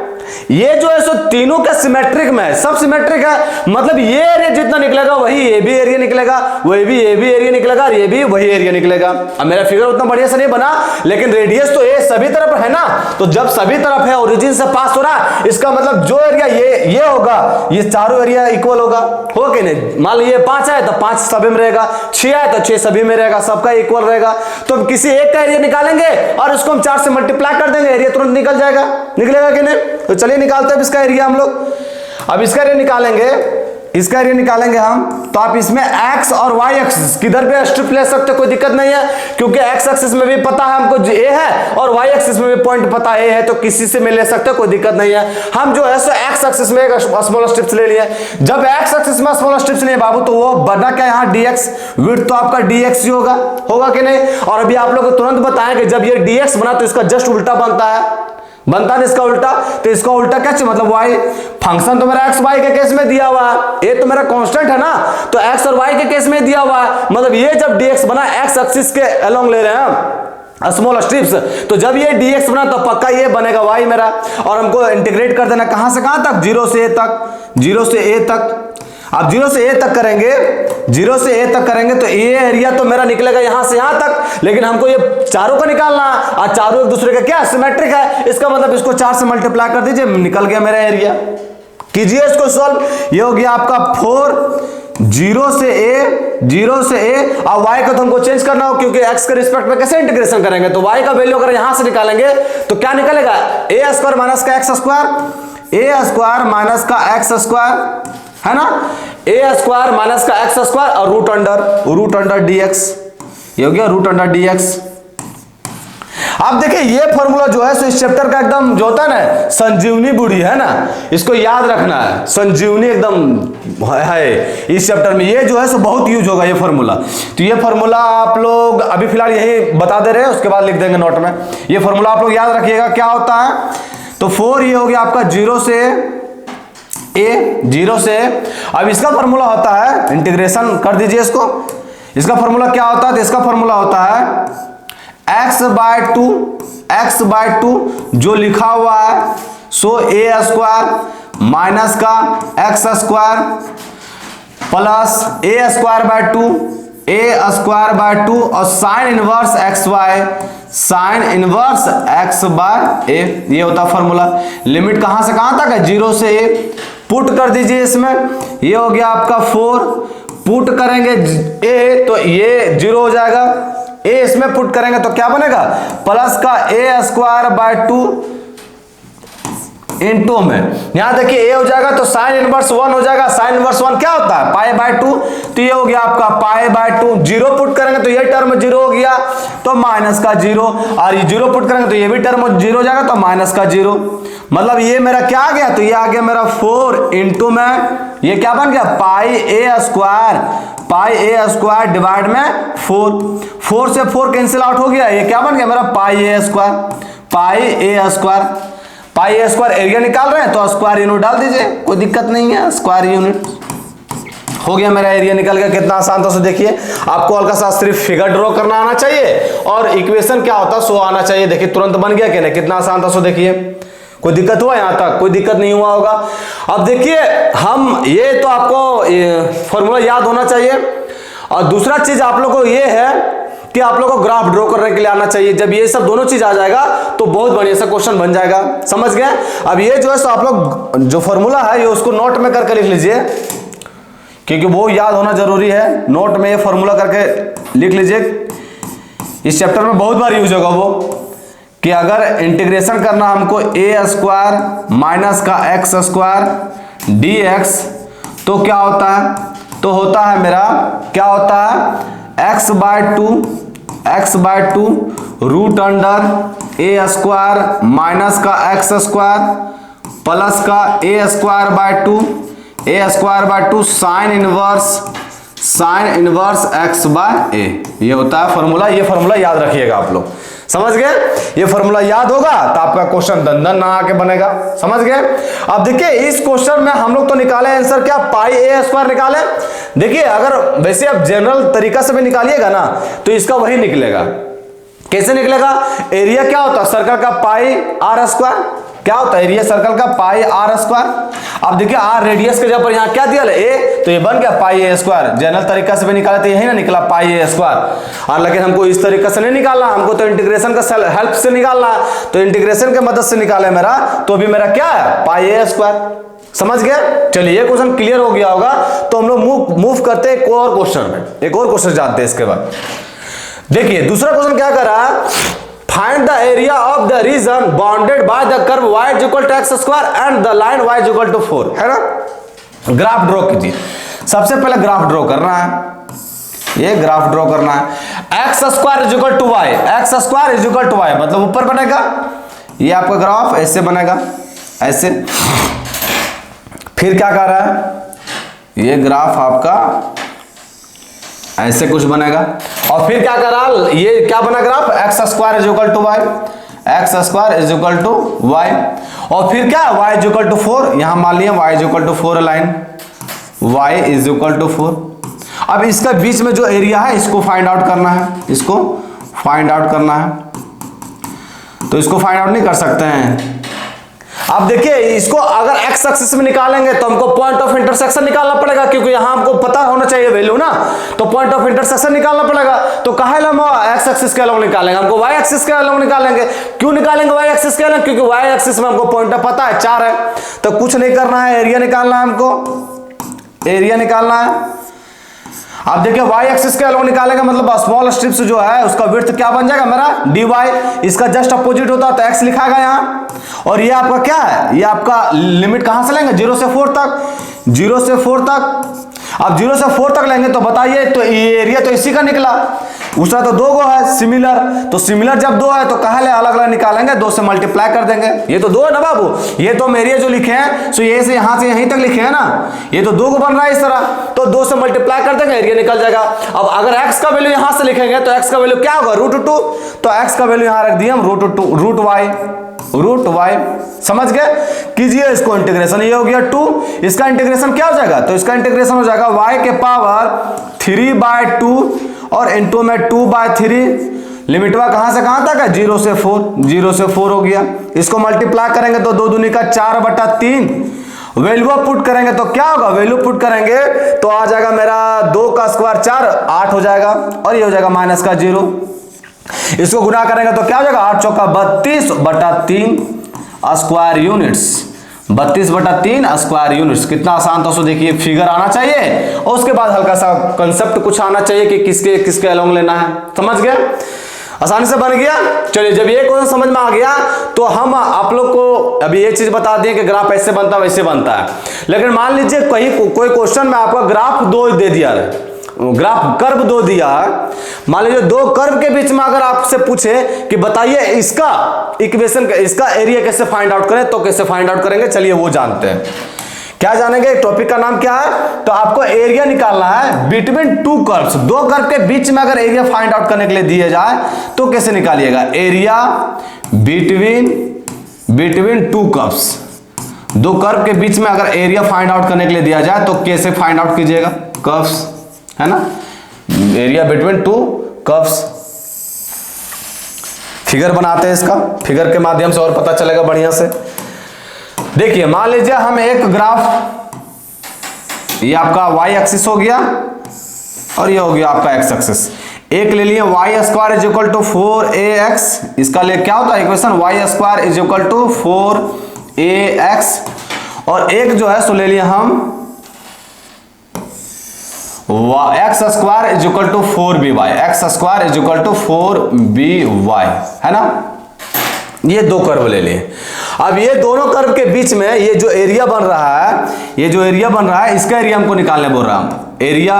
ये जो है सो तीनों का सिमेट्रिक में है, सब सिमेट्रिक है, मतलब ये एरिया जितना निकलेगा वही ये भी एरिया निकलेगा, वही भी ये भी एरिया निकलेगा, और ये भी वही एरिया निकलेगा। अब मेरा फिगर उतना बढ़िया से नहीं बना, लेकिन रेडियस तो ये सभी तरफ है ना, तो जब सभी तरफ है, ओरिजिन से पास हो रहा है, इसका मतलब जो एरिया ये होगा, ये चारों एरिया इक्वल होगा, हो कि नहीं। मान लीजिए 5 है तो 5 सभी में रहेगा, 6 है तो 6 सभी में रहेगा, सबका इक्वल रहेगा। तो हम किसी एक का एरिया निकालेंगे और उसको हम 4 से मल्टीप्लाई कर देंगे, एरिया तुरंत निकल जाएगा, निकलेगा कि नहीं। तो चलिए निकालते हैं इसका एरिया हम लोग। अब इसका एरिया निकालेंगे, इसका एरिया निकालेंगे हम, तो आप इसमें x और y एक्सिस किधर पे स्ट्रिप ले सकते हो, कोई दिक्कत नहीं है, क्योंकि x एक्सिस में भी पता है हमको a है और y एक्सिस में भी पॉइंट पता a है, तो किसी से में ले सकते हो, कोई दिक्कत नहीं है। हम जो है सो x एक्सिस में एक स्मॉल स्ट्रिप्स ले लिए। जब x एक्सिस में स्मॉल स्ट्रिप्स लिए बाबू, तो वो बना क्या यहाँ dx, विड्थ तो आपका dx ही होगा कि नहीं। और अभी आप लोग को तुरंत बताएं कि जब ये dx बना तो इसका जस्ट उल्टा बनता है, बनता है इसका उल्टा, तो इसका उल्टा क्या चाहिए, मतलब y। फंक्शन तो मेरा x y के केस में दिया हुआ है, ये तो मेरा कांस्टेंट है ना, तो x और y के केस में दिया हुआ है, मतलब ये जब dx बना x एक्सिस के अलोंग ले रहे हैं स्मॉल स्ट्रिप्स, तो जब ये dx बना तो पक्का ये बनेगा y मेरा। और हमको इंटीग्रेट कर देना कहां से कहां तक, 0 से a तक, 0 से a तक। अब 0 से a तक करेंगे, 0 से a तक करेंगे तो ये एरिया तो मेरा निकलेगा यहां से यहां तक, लेकिन हमको ये चारों को निकालना है, और चारों एक दूसरे का क्या सिमेट्रिक है, इसका मतलब इसको 4 से मल्टीप्लाई कर दीजिए, निकल गया मेरा एरिया। कीजिए इसको सॉल्व, ये हो गया आपका 4, 0 से a, और y का तो हमको चेंज करना हो, क्योंकि x के रिस्पेक्ट में कैसे इंटीग्रेशन करेंगे, तो y का वैल्यू अगर यहां से निकालेंगे तो क्या निकलेगा, a स्क्वायर माइनस का x square, a square minus का x स्क्वायर है ना, ए स्क्वायर माइनस का एक्स स्क्वायर और रूट अंडर dx, ये हो गया रूट अंडर dx। अब देखिए ये फॉर्मूला जो है सो इस चैप्टर का एकदम जो होता है ना संजीवनी बूढ़ी है ना, इसको याद रखना है, संजीवनी एकदम है इस चैप्टर में, ये जो है सो बहुत यूज होगा ये फॉर्मूला। तो ये फॉर्मूला आप लोग अभी फिलहाल यही बता दे रहे हैं, उसके बाद लिख देंगे नोट में। ये फॉर्मूला आप लोग याद रखिएगा क्या होता है। तो 4 ये हो गया आपका 0 से a, 0 से, अब इसका फॉर्मूला होता है, इंटीग्रेशन कर दीजिए इसको, इसका फॉर्मूला क्या होता है, तो इसका फॉर्मूला होता है x बाय टू जो लिखा हुआ है सो ए स्क्वायर माइनस का x square plus A square by to और sine inverse x bye a, ये होता फॉर्मूला। लिमिट कहां से कहां तक है, 0 से a, पुट कर दीजिए इसमें, ये हो गया आपका 4, पुट करेंगे a तो ये 0 हो जाएगा, a इसमें पुट करेंगे तो क्या बनेगा, प्लस का ए स्क्वायर बाय 2 इनटू में, यहां देखिए a हो जाएगा तो साइन इनवर्स 1 हो जाएगा, साइन इनवर्स 1 क्या होता है, पाई बाय 2, तो ये हो गया आपका पाई बाय 2, 0 पुट करेंगे तो ये टर्म 0 हो गया तो माइनस का 0, और ये 0 पुट करेंगे तो ये भी टर्म 0 हो जाएगा तो माइनस का 0, मतलब ये मेरा क्या आ गया, तो ये आ गया मेरा 4 इनटू में, ये क्या बन गया पाई ए स्क्वायर डिवाइड में 4 से 4 कैंसिल आउट हो गया, ये क्या बन गया मेरा पाई ए स्क्वायर, एरिया निकाल रहे हैं तो स्क्वायर यूनिट डाल दीजिए, कोई दिक्कत नहीं है, स्क्वायर यूनिट हो गया मेरा एरिया निकल गया। कितना आसान था, सो देखिए आपको हल्का सा सिर्फ फिगर ड्रॉ करना आना चाहिए और इक्वेशन क्या होता है सो आना चाहिए, देखिए तुरंत बन गया कि नहीं, कितना आसान था। सो देखिए कोई दिक्कत हुआ, यहां तक कोई दिक्कत नहीं हुआ होगा। अब देखिए हम ये तो आपको फॉर्मूला याद होना चाहिए, और दूसरा चीज आप लोगों को ये है कि आप लोगों को ग्राफ ड्रॉ करने के लिए आना चाहिए। जब ये सब दोनों चीज आ जाएगा तो बहुत बढ़िया सा क्वेश्चन बन जाएगा, समझ गए। अब ये जो है सो आप लोग जो फॉर्मूला है ये उसको नोट में करके लिख लीजिए, क्योंकि वो याद होना जरूरी है। नोट में ये फॉर्मूला करके लिख लीजिए, इस चैप्टर में बहुत बार यूज होगा वो, कि अगर इंटीग्रेशन करना हमको ए स्क्वायर माइनस का एक्स स्क्वायर dx, तो क्या होता है, तो होता है मेरा क्या होता है x by two root under a square minus का एक्स स्क्वायर प्लस का a square by two sine inverse x by a, ये होता है फॉर्मूला। ये फॉर्मूला याद रखिएगा आप लोग, समझ गए। ये फॉर्मूला याद होगा तो आपका क्वेश्चन दंदन ना आके बनेगा, समझ गए। अब देखिए इस क्वेश्चन में हम लोग तो निकाले आंसर क्या, पाई ए स्क्वायर निकाले। देखिए अगर वैसे आप जनरल तरीका से भी निकालिएगा ना तो इसका वही निकलेगा। कैसे निकलेगा, एरिया क्या होता है सर्कल का पाई आर स्क्वायर, क्या होता है एरिया सर्कल का पाई आर स्क्वायर। अब देखिए आर रेडियस के जगह पर यहाँ क्या दिया ए, तो ये बन गया पाई ए स्क्वायर। जनरल तरीका से भी निकाले तो यही ना निकला पाई ए स्क्वायर। और लेकिन हमको इस तरीके से नहीं निकालना, हमको तो इंटीग्रेशन का हेल्प से निकालना, तो इंटीग्रेशन के मदद से निकाले मेरा, तो भी मेरा क्या है पाई ए स्क्वायर, समझ गए। चलिए ये क्वेश्चन क्लियर हो गया होगा, तो हम लोग मूव करते हैं एक और क्वेश्चन में, एक और क्वेश्चन जानते हैं इसके बाद। देखिए दूसरा क्वेश्चन क्या कर रहा है, find the area of the region bounded by the curve y equal to x square and the line y equal to 4, है ना। ग्राफ ड्रॉ कीजिए, सबसे पहले ग्राफ ड्रॉ करना है, ये ग्राफ ड्रॉ करना है। X square equal to Y, X square equal to Y मतलब ऊपर बनेगा, ये आपका ग्राफ ऐसे बनेगा, ऐसे। फिर क्या कर रहा है, ये ग्राफ आपका ऐसे कुछ बनेगा, और फिर क्या कर रहा है, ये क्या बना graph, X square equal to Y, X square equal to Y, और फिर क्या y इक्वल टू 4, यहां मान लिया y equal to 4 line, y equal to 4। अब इसका बीच में जो एरिया है इसको फाइंड आउट करना है, इसको फाइंड आउट करना है, तो इसको फाइंड आउट नहीं कर सकते हैं। अब देखिए इसको अगर x एक्सिस में निकालेंगे तो हमको पॉइंट ऑफ इंटरसेक्शन निकालना पड़ेगा, क्योंकि यहां हमको पता होना चाहिए वैल्यू ना, तो पॉइंट ऑफ इंटरसेक्शन निकालना पड़ेगा। तो कहे हम x एक्सिस के अलॉन्ग निकालेंगे, हमको y एक्सिस के अलॉन्ग निकालेंगे। क्यों निकालेंगे y एक्सिस के अलॉन्ग, क्योंकि y एक्सिस में हमको पॉइंट पता है 4 है, तो कुछ नहीं करना है, एरिया निकालना है हमको, एरिया निकालना है। अब देखिए y एक्सिस के अलॉन्ग निकालेंगे मतलब स्मॉल स्ट्रिप्स जो है उसका विड्थ क्या बन जाएगा मेरा dy, इसका जस्ट अपोजिट होता है तो x लिखा गया यहाँ। और ये आपका क्या है, ये आपका लिमिट कहां से लेंगे 0 से 4 तक, 0 से 4 तक। अब 0 से 4 तक लेंगे तो बताइए, तो ये एरिया तो इसी का निकला, दूसरा तो 2 गो है सिमिलर, तो सिमिलर जब 2 है तो कहा ले अलग अलग निकालेंगे, 2 से मल्टीप्लाई कर देंगे। ये तो 2 है ना बाबू, ये तो हम एरिया जो लिखे हैं सो ये से यहां से यहीं तक लिखे हैं ना, ये तो 2 को बन रहा है इस तरह, तो 2 से मल्टीप्लाई कर देंगे, एरिया निकल जाएगा। अब अगर x का वैल्यू यहां से लिखेंगे तो x का वैल्यू क्या होगा, √2, तो x का वैल्यू यहां रख दिया हम रूट वाई। समझ गए, कीजिए इसको इंटीग्रेशन, ये हो गया 2, इसका इंटीग्रेशन क्या हो जाएगा, तो इसका इंटीग्रेशन हो जाएगा y के पावर 3/2 और इनटू में 2/3, लिमिटवा कहां से कहां तक है, 0 से 4 हो गया। इसको मल्टीप्लाई करेंगे तो 2 दूनी का 4/3, वैल्यू पुट करेंगे तो क्या होगा, वैल्यू पुट करेंगे तो आ जाएगा मेरा 2 का स्क्वायर 4, 8 हो जाएगा, और ये हो जाएगा माइनस का 0। इसको गुणा करेंगे तो क्या हो जाएगा, 8 चौका 32/3 स्क्वायर यूनिट्स, 32/3 स्क्वायर यूनिट्स। कितना आसान था, देखिए फिगर आना चाहिए और उसके बाद हल्का सा कंसेप्ट कुछ आना चाहिए कि किसके किसके अलोंग लेना है। समझ गए, आसानी से बन गया। चलिए जब ये क्वेश्चन समझ में आ गया तो हम आप लोग को अभी ये चीज बता दें कि ग्राफ ऐसे बनता है वैसे बनता है। लेकिन मान लीजिए कोई क्वेश्चन में आपका ग्राफ 2 दे दिया है, ग्राफ कर्व 2 दिया है, मान लीजिए 2 कर्व के बीच में अगर आपसे पूछे कि बताइए इसका इक्वेशन, इसका एरिया कैसे फाइंड आउट करें, तो कैसे फाइंड आउट करेंगे, चलिए वो जानते हैं। क्या जानेंगे, टॉपिक का नाम क्या है, तो आपको एरिया निकालना है बिटवीन 2 कर्व्स, 2 कर्व के बीच में अगर एरिया फाइंड आउट करने के लिए दिए जाए तो कैसे निकालिएगा, एरिया बिटवीन 2 कर्व्स, 2 कर्व के बीच में अगर एरिया फाइंड आउट करने के लिए दिया जाए तो कैसे फाइंड आउट कीजिएगा, कर्व्स है ना, एरिया बिटवीन 2 कर्व्स। फिगर बनाते हैं, इसका फिगर के माध्यम से और पता चलेगा बढ़िया से। देखिए मान लीजिए हम एक ग्राफ, ये आपका y एक्सिस हो गया और ये हो गया आपका x एक्सिस, एक ले लिए y square is equal to 4ax, इसका ले क्या होता है equation, y square is equal to 4ax, और एक जो है सो ले लिए हम x square is equal to 4by, x square is equal to 4by, है ना। ये 2 कर्व ले लिए। अब ये दोनों कर्व के बीच में ये जो एरिया बन रहा है, ये जो एरिया बन रहा है इसका एरिया हमको निकालने बोल रहा हूं, एरिया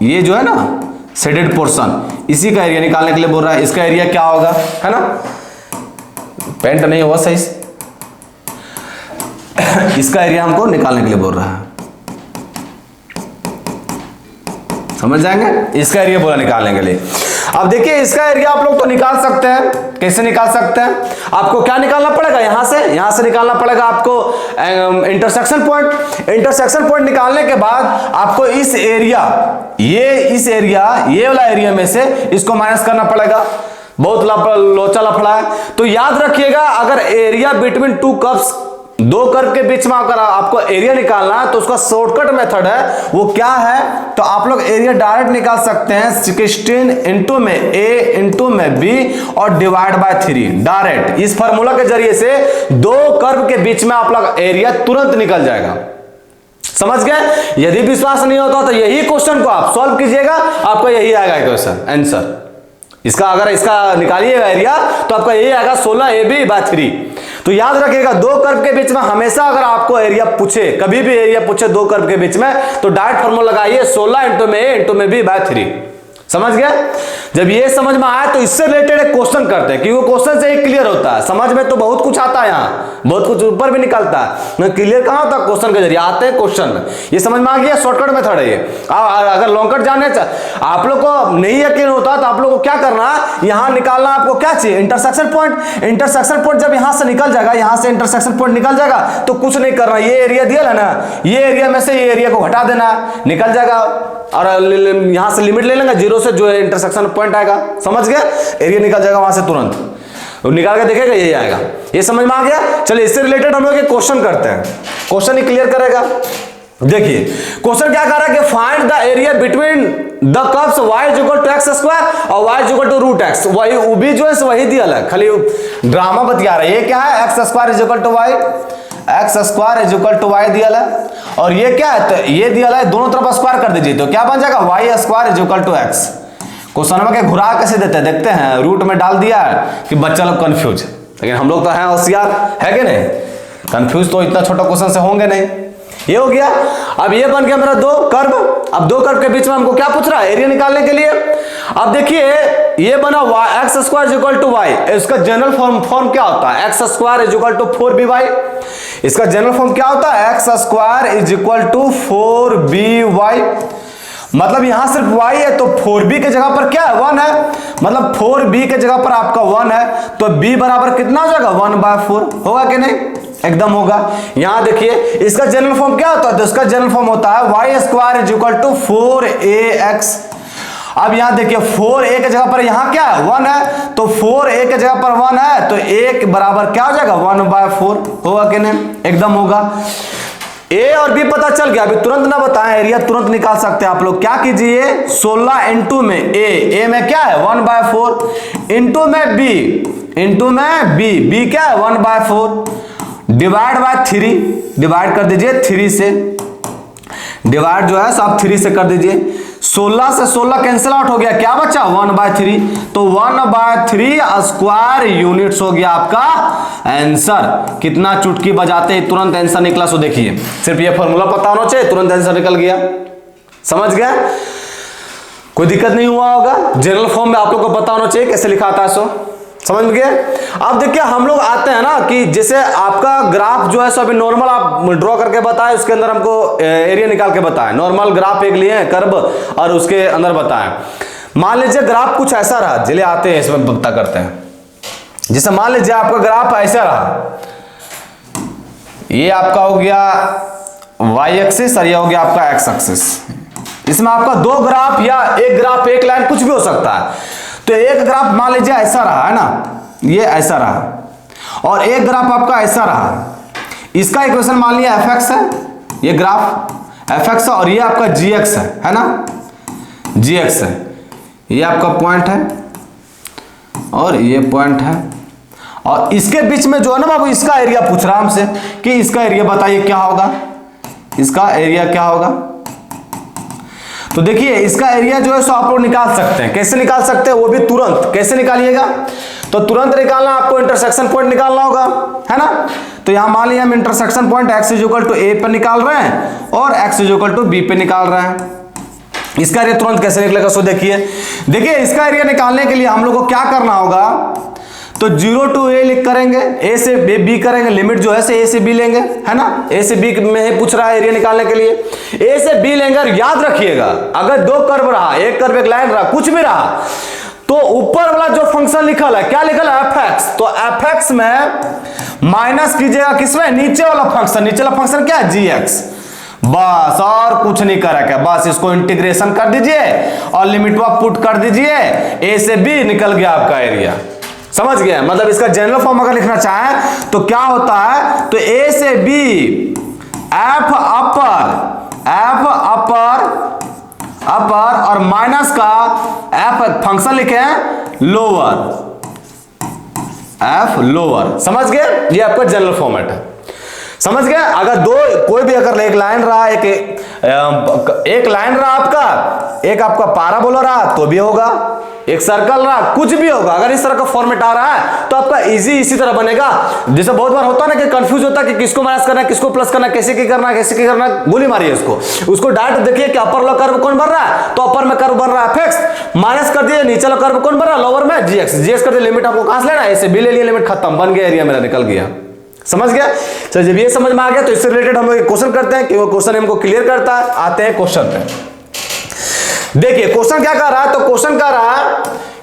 ये जो है ना शेडेड पोर्शन, इसी का एरिया निकालने के लिए बोल रहा है। इसका एरिया क्या होगा, है ना, पेंट नहीं हुआ सही से, इसका एरिया हमको निकालने के लिए बोल रहा है, समझ जाएंगे, इसका एरिया बोला निकालने के लिए। अब देखिए इसका एरिया आप लोग तो निकाल सकते हैं, कैसे निकाल सकते हैं, आपको क्या निकालना पड़ेगा, यहां से निकालना पड़ेगा आपको इंटरसेक्शन पॉइंट। इंटरसेक्शन पॉइंट निकालने के बाद आपको इस एरिया, ये वाला एरिया में से इसको माइनस करना पड़ेगा। बहुत लोचा लफड़ा है, तो याद रखिएगा अगर एरिया बिटवीन 2 कर्व्स, 2 कर्व के बीच में अगर आपको एरिया निकालना है तो उसका शॉर्टकट मेथड है, वो क्या है, तो आप लोग एरिया डायरेक्ट निकाल सकते हैं 16 इंटू में a इंटू में b और डिवाइड बाय 3 डायरेक्ट। इस फार्मूला के जरिए से 2 कर्व के बीच में आप लोग एरिया तुरंत निकल जाएगा। समझ गए, यदि विश्वास नहीं होता तो यही क्वेश्चन को आप सॉल्व कीजिएगा, आपका यही आएगा क्वेश्चन आंसर इसका। अगर इसका निकालिएगा एरिया तो आपका यही आएगा 16ab/3। तो याद रखिएगा 2 कर्व के बीच में हमेशा अगर आपको एरिया पूछे, कभी भी एरिया पूछे 2 कर्व के बीच में, तो डायरेक्ट फॉर्मूला लगाइए 16 इंटू में a इंटू में b/3। समझ गए, जब ये समझ में आया तो इससे रिलेटेड एक क्वेश्चन करते हैं, क्योंकि क्वेश्चन से ही क्लियर होता है। समझ में तो बहुत कुछ आता है, यहाँ बहुत कुछ ऊपर भी निकलता है, क्लियर कहाँ होता है, क्वेश्चन के जरिए आते हैं क्वेश्चन में। ये समझ में आ गया, शॉर्टकट मेथड है ये। अगर लॉन्ग कट जाने आप लोग को नहीं यकीन होता तो आप लोग को क्या करना, यहाँ निकालना आपको क्या चाहिए, इंटरसेक्शन पॉइंट। इंटरसेक्शन पॉइंट जब यहाँ से निकल जाएगा, यहाँ से इंटरसेक्शन पॉइंट निकल जाएगा तो कुछ नहीं करना, ये एरिया दिया है ना, ये एरिया में से ये एरिया को हटा देना, निकल जाएगा, और यहां से लिमिट ले लेंगे 0 से, जो इंटरसेक्शन पॉइंट आएगा, समझ गए, एरिया निकल जाएगा वहां से तुरंत, निकाल के देखेगा यही आएगा। ये समझ में आ गया। चलिए इससे रिलेटेड हम लोग एक क्वेश्चन करते हैं, क्वेश्चन ही क्लियर करेगा। देखिए क्वेश्चन क्या कर रहा है कि find the area between the curves y is equal to x square और y is equal to root x। वही उभी जो है वही दिया है, खाली ड्रामा बतिया रहा है। ये क्या है, x square is equal to y, x square is equal to y दिया है, और ये क्या है, तो ये दिया है, दोनों तरफ स्क्वायर कर दीजिए तो क्या बन जाएगा, y square is equal to x। Question में के घुरा कैसे देते हैं, देखते हैं, रूट में डाल दिया कि बच्चा लोग कंफ्यूज, लेकिन हम लोग तो हैं होशियार, है कि नहीं, कंफ्यूज तो इतना छोटा क्वेश्चन से होंगे नहीं। ये हो गया। अब ये बन गया मेरा दो कर्व। अब दो कर्व के बीच में हमको क्या पूछ रहा है, एरिया निकालने के लिए। अब देखिए ये बना X square is equal to Y, इसका जनरल फॉर्म क्या होता है, x square is equal to 4by। इसका जनरल फॉर्म क्या होता है, x square is equal to 4by। मतलब यहां सिर्फ y है तो 4b के जगह पर क्या है, 1 है, मतलब 4b के जगह पर आपका 1 है, तो b बराबर कितना हो जाएगा, 1/4 होगा कि नहीं, एकदम होगा। यहां देखिए इसका जनरल फॉर्म क्या होता है, तो इसका जनरल फॉर्म होता है Y square is equal to 4ax। अब यहां देखिए 4a के जगह पर यहां क्या है, 1 है, तो 4a के जगह पर 1 है, तो a बराबर क्या हो जाएगा, 1/4 होगा कि नहीं, एकदम होगा। a और b पता चल गया, अभी तुरंत ना बताएं, एरिया तुरंत निकाल सकते हैं आप लोग। क्या कीजिए, 16 इंटू में a में क्या है 1/4, इंटू में b, इंटू में b क्या है 1/4, डिवाइड बाय 3, डिवाइड कर दीजिए 3 से, डिवाइड जो है सब 3 से कर दीजिए। 16 से 16 कैंसिल आउट हो गया, क्या बचा 1/3, तो 1/3 स्क्वायर यूनिट्स हो गया आपका आंसर। कितना चुटकी बजाते ही तुरंत आंसर निकला। सो देखिए सिर्फ ये फॉर्मूला पता होना चाहिए, तुरंत आंसर निकल गया। समझ गए, कोई दिक्कत नहीं हुआ होगा। जनरल फॉर्म में आप लोग को पता होना चाहिए कैसे लिखा आता है, सो समझ गए। अब देखिए हम लोग आते हैं ना कि जैसे आपका ग्राफ जो है सो अभी नॉर्मल आप ड्रॉ करके बताएं, उसके अंदर हमको एरिया निकाल के बताएं। नॉर्मल ग्राफ एक लिए हैं कर्व और उसके अंदर बताएं। मान लीजिए ग्राफ कुछ ऐसा रहा, चलिए आते हैं इसमें पता करते हैं। जैसे मान लीजिए आपका ग्राफ ऐसा रहा, ये आपका हो गया वाई एक्सिस और ये हो गया आपका एक्स एक्सिस। इसमें आपका दो ग्राफ या एक ग्राफ एक लाइन कुछ भी हो सकता है। तो एक ग्राफ मान लीजिए ऐसा रहा है ना, ये ऐसा रहा, और एक ग्राफ आपका ऐसा रहा। इसका इक्वेशन मान लिया fx है, ये ग्राफ fx है, और ये आपका gx है ना, gx है, ये आपका पॉइंट है और ये पॉइंट है, और इसके बीच में जो है ना बाबू, इसका एरिया पूछ रहा हमसे कि इसका एरिया बताइए क्या होगा, इसका एरिया क्या होगा। तो देखिए इसका एरिया जो है सो आप लोग निकाल सकते हैं। कैसे निकाल सकते हैं, वो भी तुरंत। कैसे निकालिएगा, तो तुरंत निकालना आपको इंटरसेक्शन पॉइंट निकालना होगा, है ना। तो यहां मान लिया हम intersection point x is equal to a पर निकाल रहे हैं और x is equal to b पे निकाल रहे हैं। इसका एरिया तुरंत कैसे निकलेगा, सो देखिए इसका एरिया निकालने के लिए हम लोग को क्या करना होगा, तो 0 to a लिख करेंगे, a से b करेंगे, लिमिट जो है से a से b लेंगे, है ना। a से b में ही पूछ रहा है एरिया निकालने के लिए, a से b लेंगे। और याद रखिएगा अगर दो कर्व रहा, एक कर्व एक लाइन रहा, कुछ भी रहा, तो ऊपर वाला जो फंक्शन लिखल है, क्या लिखल है fx, तो fx में माइनस कीजिएगा किसमें, नीचे वाला फंक्शन। नीचे वाला फंक्शन क्या है, gx। बस और कुछ नहीं करा क्या, बस इसको इंटीग्रेशन कर दीजिए और लिमिट पुट कर दीजिए, a से b निकल गया आपका एरिया। समझ गए, मतलब इसका जनरल फॉर्म अगर लिखना चाहें तो क्या होता है, तो a से b f अपर और माइनस का f फंक्शन लिखे हैं लोअर, f लोअर। समझ गए, ये आपका जनरल फॉर्मेट है। समझ गए। अगर दो कोई भी अगर एक लाइन रहा, एक लाइन रहा आपका, एक आपका पाराबोला रहा तो भी होगा, एक सर्कल रहा, कुछ भी होगा। अगर इस तरह का फॉर्मेट आ रहा है तो आपका इजी इसी तरह बनेगा। जैसे बहुत बार होता है ना कि कंफ्यूज होता है कि किसको माइनस करना है, किसको प्लस करना है, कैसे की करना है, कैसे की करना है, गोली मारिए उसको डायरेक्ट देखिए कि अपर वाला कर्व कौन बन रहा है, तो अपर में कर्व बन रहा है fx, माइनस कर दिए, नीचे वाला कर्व कौन बन रहा है, लोअर में gx कर दिए। लिमिट आपको कहां से लेना है, ऐसे b ले लिए, लिमिट खत्म, बन गया, एरिया मेरा निकल गया। समझ गया। चलो जब ये समझ में आ गया तो इससे रिलेटेड हम लोग क्वेश्चन करते हैं कि वो क्वेश्चन हमको क्लियर करता है। आते हैं क्वेश्चन पे। देखिए क्वेश्चन क्या कर रहा है, तो क्वेश्चन कर रहा है,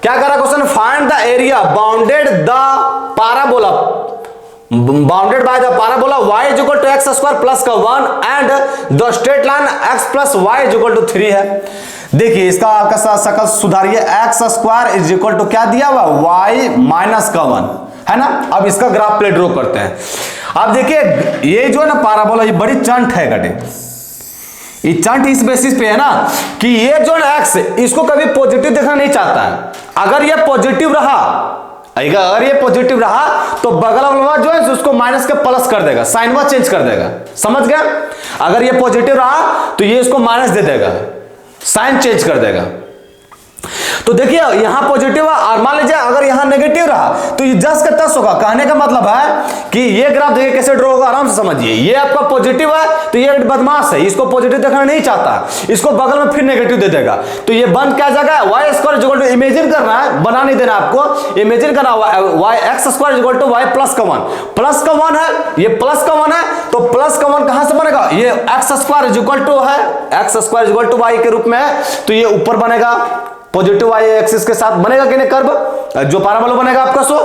क्या कर रहा है question, find the area bounded the parabola, bounded by the parabola y is equal to x square plus का 1 and the straight line x plus y is equal to 3 है। देखिए इसका आपका शकल सुधारिए, x square is equal to क्या दिया हुआ, y माइनस का 1, है ना। अब इसका ग्राफ प्ले ड्रॉ करते हैं। अब देखिए ये जो है ना पाराबोला, ये बड़ी चंट है गटे, ये चंट इस बेसिस पे है ना कि ये जो है एक्स, इसको कभी पॉजिटिव देखना नहीं चाहता है। अगर ये पॉजिटिव रहा तो बगल वाला जो है उसको माइनस के प्लस कर देगा, साइन वा चेंज कर देगा। समझ गया। अगर ये पॉजिटिव रहा तो ये इसको माइनस दे देगा, साइन चेंज कर देगा। तो देखिए यहां पॉजिटिव है और मान लीजिए अगर यहां नेगेटिव रहा तो ये 10 का 10 होगा। कहने का मतलब है कि ये ग्राफ देखिए कैसे ड्रॉ होगा, आराम से समझिए। ये आपका पॉजिटिव है तो ये बदमाश है, इसको पॉजिटिव देखना नहीं चाहता, इसको बगल में फिर नेगेटिव दे देगा। तो ये बन क्या जगह है, Y square equal to, imagine करना है, बना नहीं देना आपको, इमेजिन करना Y X square equal to Y plus का 1, प्लस का 1 है, ये प्लस का 1 है, तो प्लस का 1 कहां से बनेगा, ये एक्स स्क्वायर इक्वल टू है, x square equal to Y के रूप में है, तो ये ऊपर बनेगा पॉजिटिव वाई एक्सिस के साथ बनेगा कि नहीं कर्व, जो पैराबोला बनेगा आपका सो,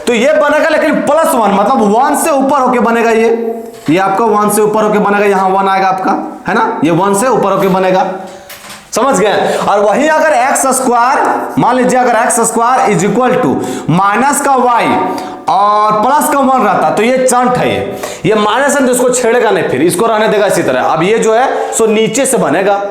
तो ये बनेगा लेकिन प्लस 1 मतलब 1 से ऊपर होके बनेगा, ये आपका 1 से ऊपर होके बनेगा, यहां 1 आएगा आपका, है ना, ये 1 से ऊपर होके बनेगा, समझ गए। और वही अगर एक्स स्क्वायर, मान लीजिए अगर x square is equal to minus का वाई और प्लस का 1 रहता तो ये चंट है, ये माइनस है तो इसको छेड़ेगा नहीं, फिर इसको रहने देगा इसी तरह। अब ये जो है सो नीचे से बनेगा।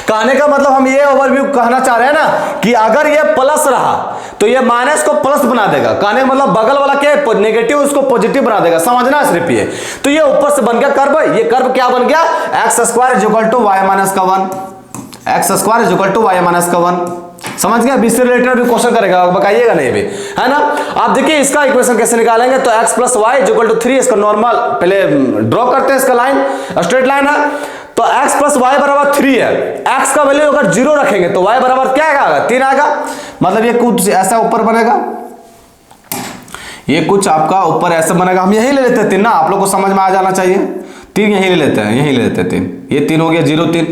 कहने का मतलब हम ये ओवरव्यू कहना चाह रहे हैं ना कि अगर ये प्लस रहा तो ये माइनस को प्लस बना देगा, कहने का मतलब बगल वाला क्या है नेगेटिव, उसको पॉजिटिव बना देगा, समझना सिर्फ ये। तो ये ऊपर से बन गया कर्व, ये कर्व क्या बन गया, X square is equal to Y minus का 1, X square is equal to Y minus का 1, समझ गया। इससे रिलेटेड भी क्वेश्चन करेगा, बताइएगा नहीं भी, है ना। आप देखिए इसका इक्वेशन कैसे निकालेंगे, तो x plus Y is equal to 3, इसका नॉर्मल पहले ड्रॉ करते हैं, इसका लाइन स्ट्रेट लाइन है, तो x प्लस वाई बराबर 3 है, x का वैल्यू अगर 0 रखेंगे तो y बराबर क्या आएगा, 3 आएगा, मतलब ये कुछ ऐसा ऊपर बनेगा, ये कुछ आपका ऊपर ऐसा बनेगा। हम यही ले लेते हैं 3 ना, आप लोग को समझ में आ जाना चाहिए, 3 यही ले लेते हैं, यही ले लेते हैं 3, ये 3 हो गया 0 3,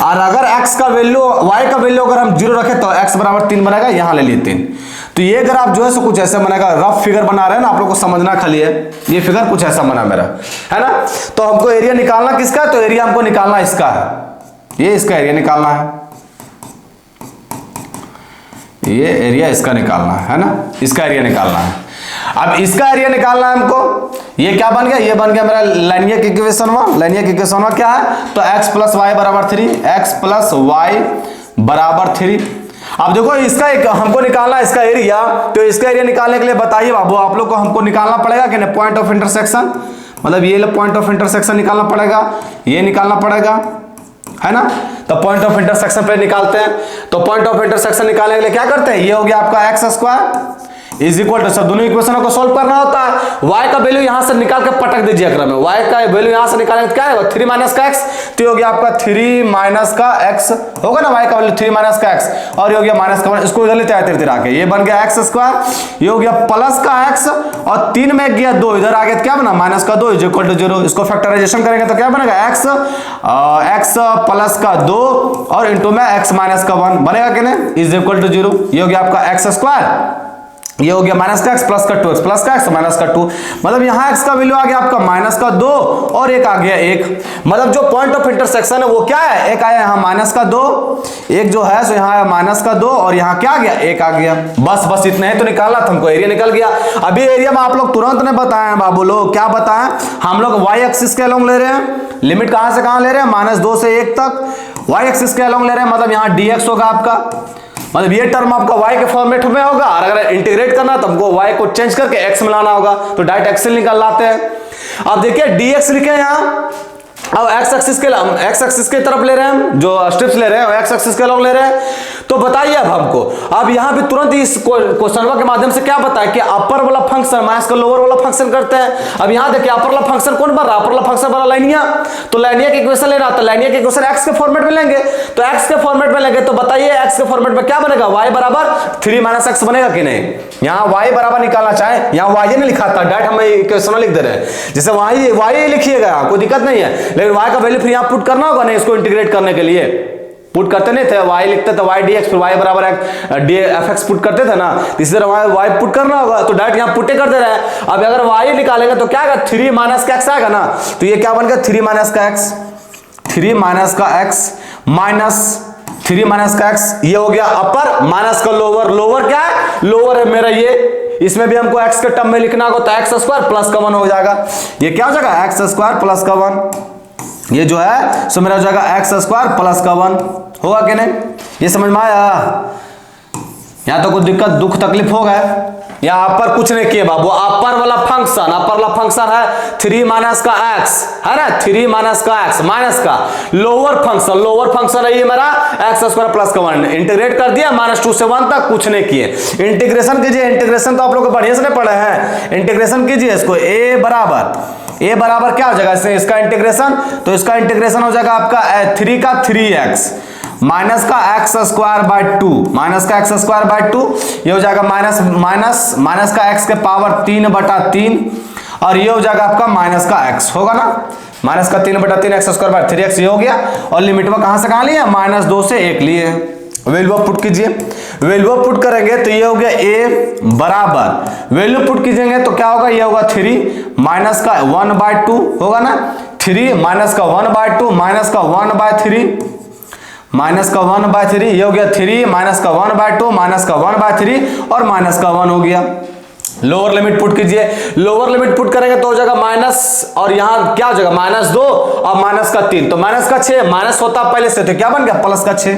और अगर x का वैल्यू y का वैल्यू अगर हम 0 रखें तो x बराबर 3 बनेगा, यहां ले लिए 3। तो ये ग्राफ जो है सो कुछ ऐसा बनेगा, रफ फिगर बना रहे हैं ना, आप लोग को समझना खाली है, ये फिगर कुछ ऐसा बना मेरा, है ना। तो हमको एरिया निकालना किसका है, तो एरिया हमको निकालना इसका है, ये इसका एरिया निकालना है, ये एरिया इसका निकालना है ना, इसका एरिया निकालना है। अब इसका एरिया निकालना है हमको, ये क्या बन गया, ये बन गया मेरा लाइनियर इक्वेशन, लाइनियर इक्वेशन क्या है, तो x प्लस वाई बराबर 3, x प्लस वाई बराबर 3। अब देखो इसका एक हमको निकालना है इसका एरिया, तो इसका एरिया निकालने के लिए बताइए बाबू आप लोग को, हमको निकालना पड़ेगा कि नहीं, पॉइंट ऑफ इंटरसेक्शन, मतलब ये पॉइंट ऑफ इंटरसेक्शन निकालना पड़ेगा, ये निकालना पड़ेगा, है ना। तो पॉइंट ऑफ इंटरसेक्शन पे निकालते हैं, तो पॉइंट ऑफ इंटरसेक्शन निकालने के लिए क्या करते हैं, ये हो गया आपका X square is equal to, सब दोनों इक्वेशनों को सॉल्व करना होता है, y का वैल्यू यहां से निकाल के पटक दीजिए अगर में, y का वैल्यू यहां से निकालेंगे तो क्या आएगा, 3 माइनस का x, तो ये हो गया आपका 3 माइनस का x होगा ना, y का वैल्यू 3 माइनस का x, और ये हो गया माइनस का 1, इसको इधर लेते आए तिर आके, ये बन गया एक्स स्क्वायर, ये हो गया प्लस का x, और 3 में गया 2, इधर आगे क्या बना माइनस का 2 इज इक्वल टू 0, इसको फैक्टराइजेशन करेंगे तो क्या बनेगा x प्लस का 2 और इंटू में x माइनस का 1 बनेगा कि नहीं, इज इक्वल टू 0, ये हो गया आपका x स्क्वायर, ये हो गया माइनस का x प्लस का 2x प्लस का x माइनस का 2, मतलब यहाँ x का वैल्यू आ गया आपका माइनस का 2 और एक आ गया 1, मतलब जो पॉइंट ऑफ इंटरसेक्शन है वो क्या है, एक आया यहाँ माइनस का 2, एक जो है सो यहाँ आया माइनस का 2 और यहाँ क्या आ गया 1 आ गया, बस इतना ही तो निकालना था हमको, एरिया निकल गया। अभी एरिया में आप लोग तुरंत ने बताया बाबू लोग, क्या बताएं, हम लोग y एक्सिस के अलोंग ले रहे हैं, लिमिट कहां से कहां ले रहे हैं, -2 से 1 तक, y एक्सिस के अलोंग ले रहे हैं, मतलब यहाँ dx होगा आपका, मतलब ये टर्म आपका y के फॉर्मेट में होगा, और अगर इंटीग्रेट करना तो हमको y को चेंज करके x में लाना होगा, तो डायरेक्ट x निकाल लाते हैं। अब देखिए dx लिखे यहाँ, अब x एक्सिस के तरफ ले रहे हैं, जो स्ट्रिप्स ले रहे हैं x एक्सिस के अलॉन्ग ले रहे हैं, तो बताइए अब हमको, अब यहाँ पे तुरंत इस क्वेश्चन के माध्यम से क्या बताया कि अपर वाला फंक्शन माइनस का लोअर वाला फंक्शन करते हैं। अब यहाँ देखिए अपर वाला फंक्शन कौन बन रहा है, अपर वाला फंक्शन बन रहा लाइनिया, तो लाइनिया के इक्वेशन लेना, तो लाइनिया के इक्वेशन x के फॉर्मेट में लेंगे, तो x के फॉर्मेट में लेंगे, तो बताइए x के फॉर्मेट में क्या बनेगा, y बराबर 3 माइनस x बनेगा कि नहीं। यहाँ y बराबर निकालना चाहे, यहाँ y नहीं लिखा था, डायरेक्ट हम इक्वेशन लिख दे रहे हैं, जैसे y लिखिएगा कोई दिक्कत नहीं है, लेकिन y का वैल्यू फिर यहाँ पुट करना होगा नहीं, इसको इंटीग्रेट करने के लिए पुट करते नहीं थे, y लिखते थे y dx, फिर y बराबर fx पुट करते थे ना, इसी तरह y पुट करना होगा, तो डायरेक्ट यहाँ पुटे कर दे रहे हैं। अब अगर y निकालेंगे तो क्या आएगा, 3 माइनस का x आएगा ना, तो ये क्या बन गया 3 माइनस का x, 3 माइनस का x माइनस 3 माइनस का x, ये हो गया अपर, माइनस का लोअर, लोअर क्या है, लोअर है मेरा ये, इसमें भी हमको x के टर्म में लिखना होगा, तो x स्क्वायर प्लस का 1 हो जाएगा, ये क्या हो जाएगा x स्क्वायर प्लस का 1, ये जो है सो मेरा हो जाएगा x स्क्वायर प्लस का 1, होगा कि नहीं, ये समझ में आया। यहाँ तो कुछ दिक्कत दुख तकलीफ होगा, यहाँ अपर कुछ नहीं किए बाबू, अपर वाला फंक्शन है 3 माइनस का x, है ना, 3 माइनस का x माइनस का लोअर फंक्शन है ये मेरा x स्क्वायर प्लस का 1, इंटीग्रेट कर दिया -2 से 1 तक, कुछ नहीं किए। इंटीग्रेशन कीजिए, इंटीग्रेशन तो आप लोग बढ़िया से नहीं पढ़े हैं, इंटीग्रेशन कीजिए इसको, a बराबर क्या हो जाएगा इसका इंटीग्रेशन, तो इसका इंटीग्रेशन हो जाएगा आपका 3 का 3x माइनस का x स्क्वायर बाय 2, माइनस का x स्क्वायर बाय 2, ये हो जाएगा माइनस का x के पावर 3/3, और ये हो जाएगा आपका माइनस का x, होगा ना, माइनस का 3/3 x स्क्वायर बाय 3x, ये हो गया। और लिमिट में कहां से कहां लिया, -2 से 1 लिए। वैल्यू ऑफ पुट कीजिए, वैल्यू ऑफ पुट करेंगे तो ये हो गया a बराबर, वैल्यू पुट कीजिएंगे तो क्या होगा, ये होगा 3 माइनस का 1/2, होगा ना, 3 माइनस का 1/2 माइनस का 1/3 माइनस का 1/3, ये हो गया 3 माइनस का 1/2 माइनस का 1/3 और माइनस का 1 हो गया। लोअर लिमिट पुट कीजिए, लोअर लिमिट पुट करेंगे तो हो जाएगा माइनस, और यहां क्या हो जाएगा -2 और माइनस का 3, तो माइनस का 6, माइनस होता पहले से तो क्या बन गया प्लस का 6,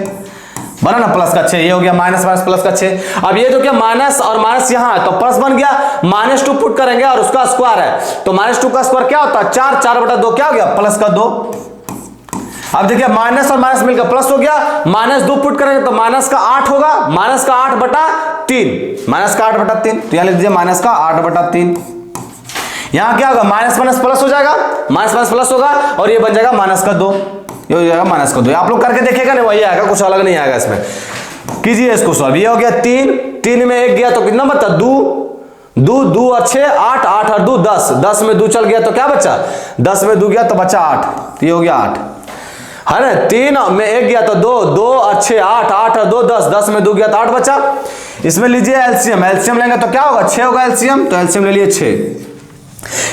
बना ना प्लस का 6, ये हो गया माइनस प्लस का 6। अब ये जो क्या माइनस और माइनस यहाँ है तो प्लस बन गया, -2 पुट करेंगे और उसका स्क्वायर है तो -2 का स्क्वायर क्या होता है 4/2 क्या हो गया प्लस का 2। अब देखिए माइनस और माइनस मिलकर प्लस हो गया, -2 पुट करेंगे तो माइनस का 8 होगा, माइनस का 8/3, माइनस का 8/3, तो यहां लिख दीजिए माइनस का 8/3। यहां क्या होगा माइनस प्लस हो जाएगा, माइनस प्लस होगा और ये बन जाएगा माइनस का 2, ये हो जाएगा माइनस का 2। आप लोग करके देखिएगा ना वही आएगा, कुछ अलग नहीं आएगा इसमें। कीजिए इसको सॉल्व, ये हो गया 3 में 1 गया तो कितना बचा 2 और 6 8 8 और 2 10 में 2 चल गया तो क्या बचा 10 में 2 गया तो बचा 8, ये हो गया 8, है ना। 3 में 1 गया तो 2 और 6 8 8 और 2 10 में 2 गया तो 8 बचा। इसमें लीजिए एलसीएम लेंगे तो क्या होगा 6 होगा एलसीएम, तो एलसीएम ले लिए 6,